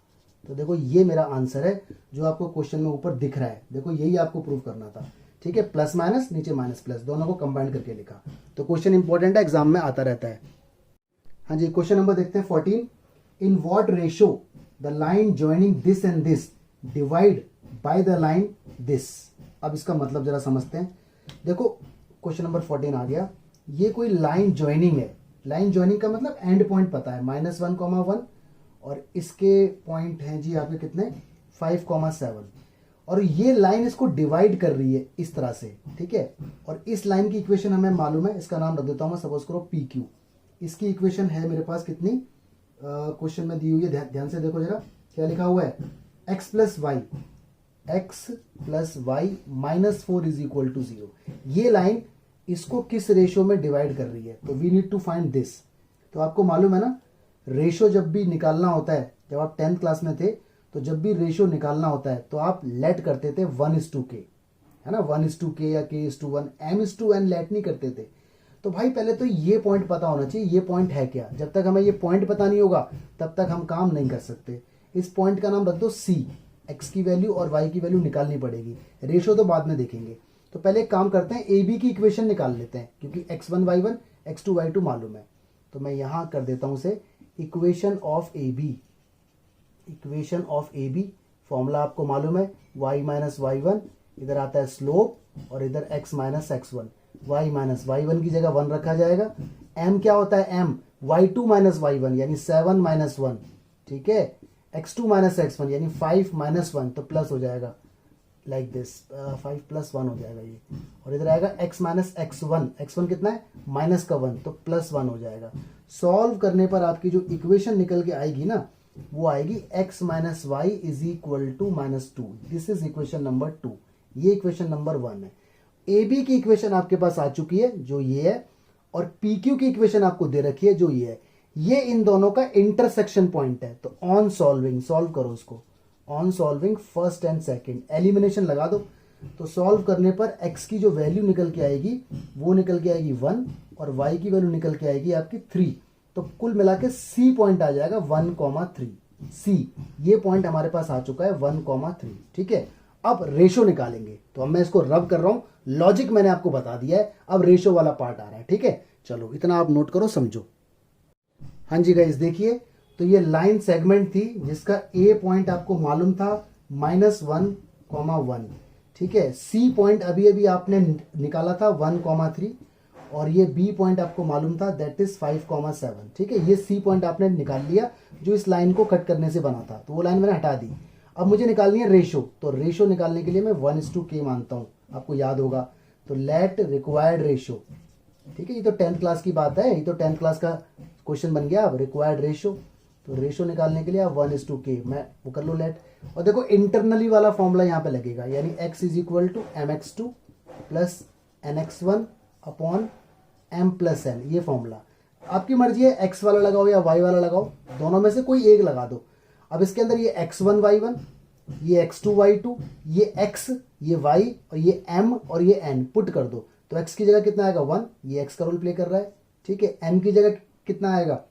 तो देखो ये मेरा आंसर है जो आपको क्वेश्चन में ऊपर दिख रहा है, देखो यही आपको प्रूव करना था। ठीक है, प्लस माइनस, नीचे माइनस प्लस, दोनों को कंबाइंड करके लिखा। तो क्वेश्चन इंपॉर्टेंट है, एग्जाम में आता रहता है। हाँ जी, क्वेश्चन नंबर देखते हैं 14। In what ratio the line joining this and this divide by the line this. अब इसका मतलब जरा समझते हैं। देखो क्वेश्चन नंबर 14 आ गया, ये कोई लाइन ज्वाइनिंग है। लाइन ज्वाइनिंग का मतलब एंड पॉइंट पता है, -1,1, और इसके पॉइंट हैं जी आपके कितने 5,7, और ये लाइन इसको डिवाइड कर रही है इस तरह से। ठीक है, और इस लाइन की इक्वेशन हमें मालूम है, इसका नाम रख देता हूं मैं, सपोज करो पी क्यू। इसकी इक्वेशन है मेरे पास कितनी, क्वेश्चन में दी हुई है, ध्यान से देखो जरा क्या लिखा हुआ है, x plus y minus 4 is equal to 0। ये लाइन इसको किस रेशो में डिवाइड कर रही है, तो we need to find this. तो आपको मालूम है ना, रेशो जब भी निकालना होता है, जब आप 10th क्लास में थे तो जब भी रेशो निकालना होता है तो आप लेट करते थे 1:k, है ना, 1:k या k:1, m:n लेट नहीं करते थे। तो भाई पहले तो ये पॉइंट पता होना चाहिए, ये पॉइंट है क्या। जब तक हमें ये पॉइंट पता नहीं होगा तब तक हम काम नहीं कर सकते। इस पॉइंट का नाम रख दो c, x की वैल्यू और y की वैल्यू निकालनी पड़ेगी, रेशो तो बाद में देखेंगे। तो पहले एक काम करते हैं, ए बी की इक्वेशन निकाल लेते हैं, क्योंकि x1 y1 x2 y2 मालूम है। तो मैं यहां कर देता हूं उसे equation of A B. Equation of A B formula आपको मालूम है, y माइनस वाई1, इधर आता है स्लोप और इधर x minus x1। y minus y one की जगह 1 रखा जाएगा। m क्या होता है, m y2 माइनस वाई1 यानी 7 माइनस 1। ठीक है, x2 माइनस x1 यानी 5 माइनस 1, तो प्लस हो जाएगा लाइक दिस, 5 प्लस 1 हो जाएगा ये, और इधर आएगा x माइनस x1, x1 कितना है माइनस का 1, तो प्लस 1 हो जाएगा। सॉल्व करने पर आपकी जो इक्वेशन निकल के आएगी ना, वो आएगी x minus y is equal to -2। This is equation number 2, ये इक्वेशन नंबर 1 है। ए बी की इक्वेशन आपके पास आ चुकी है जो ये है, और पी क्यू की इक्वेशन आपको दे रखी है जो ये है। ये इन दोनों का इंटरसेक्शन पॉइंट है। तो ऑन सॉल्विंग, सॉल्व करो इसको, on solving first and second, elimination लगा दो। तो सॉल्व करने पर x की जो वैल्यू निकल के आएगी वो निकल के आएगी 1, और y की वैल्यू निकल के आएगी आपकी 3। तो कुल मिला के c पॉइंट आ जाएगा 1,3। c ये पॉइंट हमारे पास आ चुका है 1,3। ठीक है, अब रेशो निकालेंगे। तो अब मैं इसको रब कर रहा हूं, लॉजिक मैंने आपको बता दिया है, अब रेशो वाला पार्ट आ रहा है। ठीक है, चलो इतना आप नोट करो, समझो। हाँ जी गाइस, देखिए तो ये लाइन सेगमेंट थी जिसका ए पॉइंट आपको मालूम था -1,1। ठीक है, सी पॉइंट अभी अभी आपने निकाला था 1,3, और ये बी पॉइंट आपको मालूम था दैट इज 5,7। ठीक है, ये सी पॉइंट आपने निकाल लिया जो इस लाइन को कट करने से बना था, तो वो लाइन मैंने हटा दी। अब मुझे निकालनी है रेशो, तो रेशो निकालने के लिए मैं 1:k मानता हूँ, आपको याद होगा। तो लेट रिक्वायर्ड रेशो, ठीक है, ये तो 10th क्लास की बात है, ये तो 10th क्लास का क्वेश्चन बन गया। अब रिक्वायर्ड रेशो, तो रेशो निकालने के लिए आप 1:k मैं वो कर लो लेट। और देखो इंटरनली वाला फॉर्मूला यहाँ पे लगेगा, यानी x is equal to mx2 plus nx1 upon m plus n, ये फॉर्मूला। आपकी मर्जी है x वाला लगाओ या y वाला लगाओ, दोनों में से कोई एक लगा दो। अब इसके अंदर ये x1 y1, ये x2 y2, ये x, ये y और ये m और ये n पुट कर दो, तो x की जगह कितना आएगा 1, ये x का रोल प्ले कर रहा है, ठीक है। n की जगह कितना आएगा,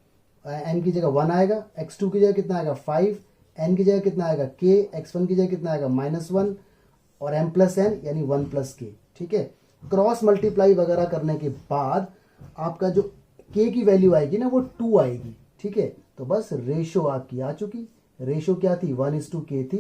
n की जगह 1 आएगा, x2 की जगह कितना आएगा 5, n की जगह कितना आएगा k, x1 की जगह कितना आएगा -1 और m प्लस n यानी 1 प्लस k, ठीक है। क्रॉस मल्टीप्लाई वगैरह करने के बाद आपका जो k की वैल्यू आएगी ना वो 2 आएगी, ठीक है। तो बस रेशो आपकी आ चुकी, रेशो क्या थी 1:k थी,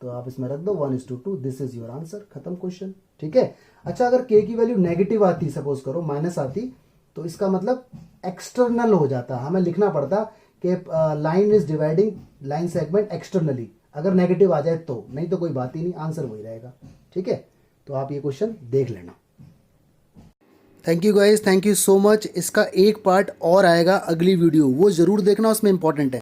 तो आप इसमें रख दो 1:2, दिस इज योर आंसर, खत्म क्वेश्चन, ठीक है। अच्छा अगर k की वैल्यू नेगेटिव आती, सपोज करो माइनस आती, तो इसका मतलब एक्सटर्नल हो जाता, हमें लिखना पड़ता कि line is dividing line segment externally, अगर नेगेटिव आ जाए तो, नहीं तो कोई बात ही नहीं, आंसर वही रहेगा, ठीक है। तो आप ये क्वेश्चन देख लेना। Thank you guys, thank you so much. इसका एक पार्ट और आएगा अगली वीडियो, वो जरूर देखना, उसमें इंपॉर्टेंट है।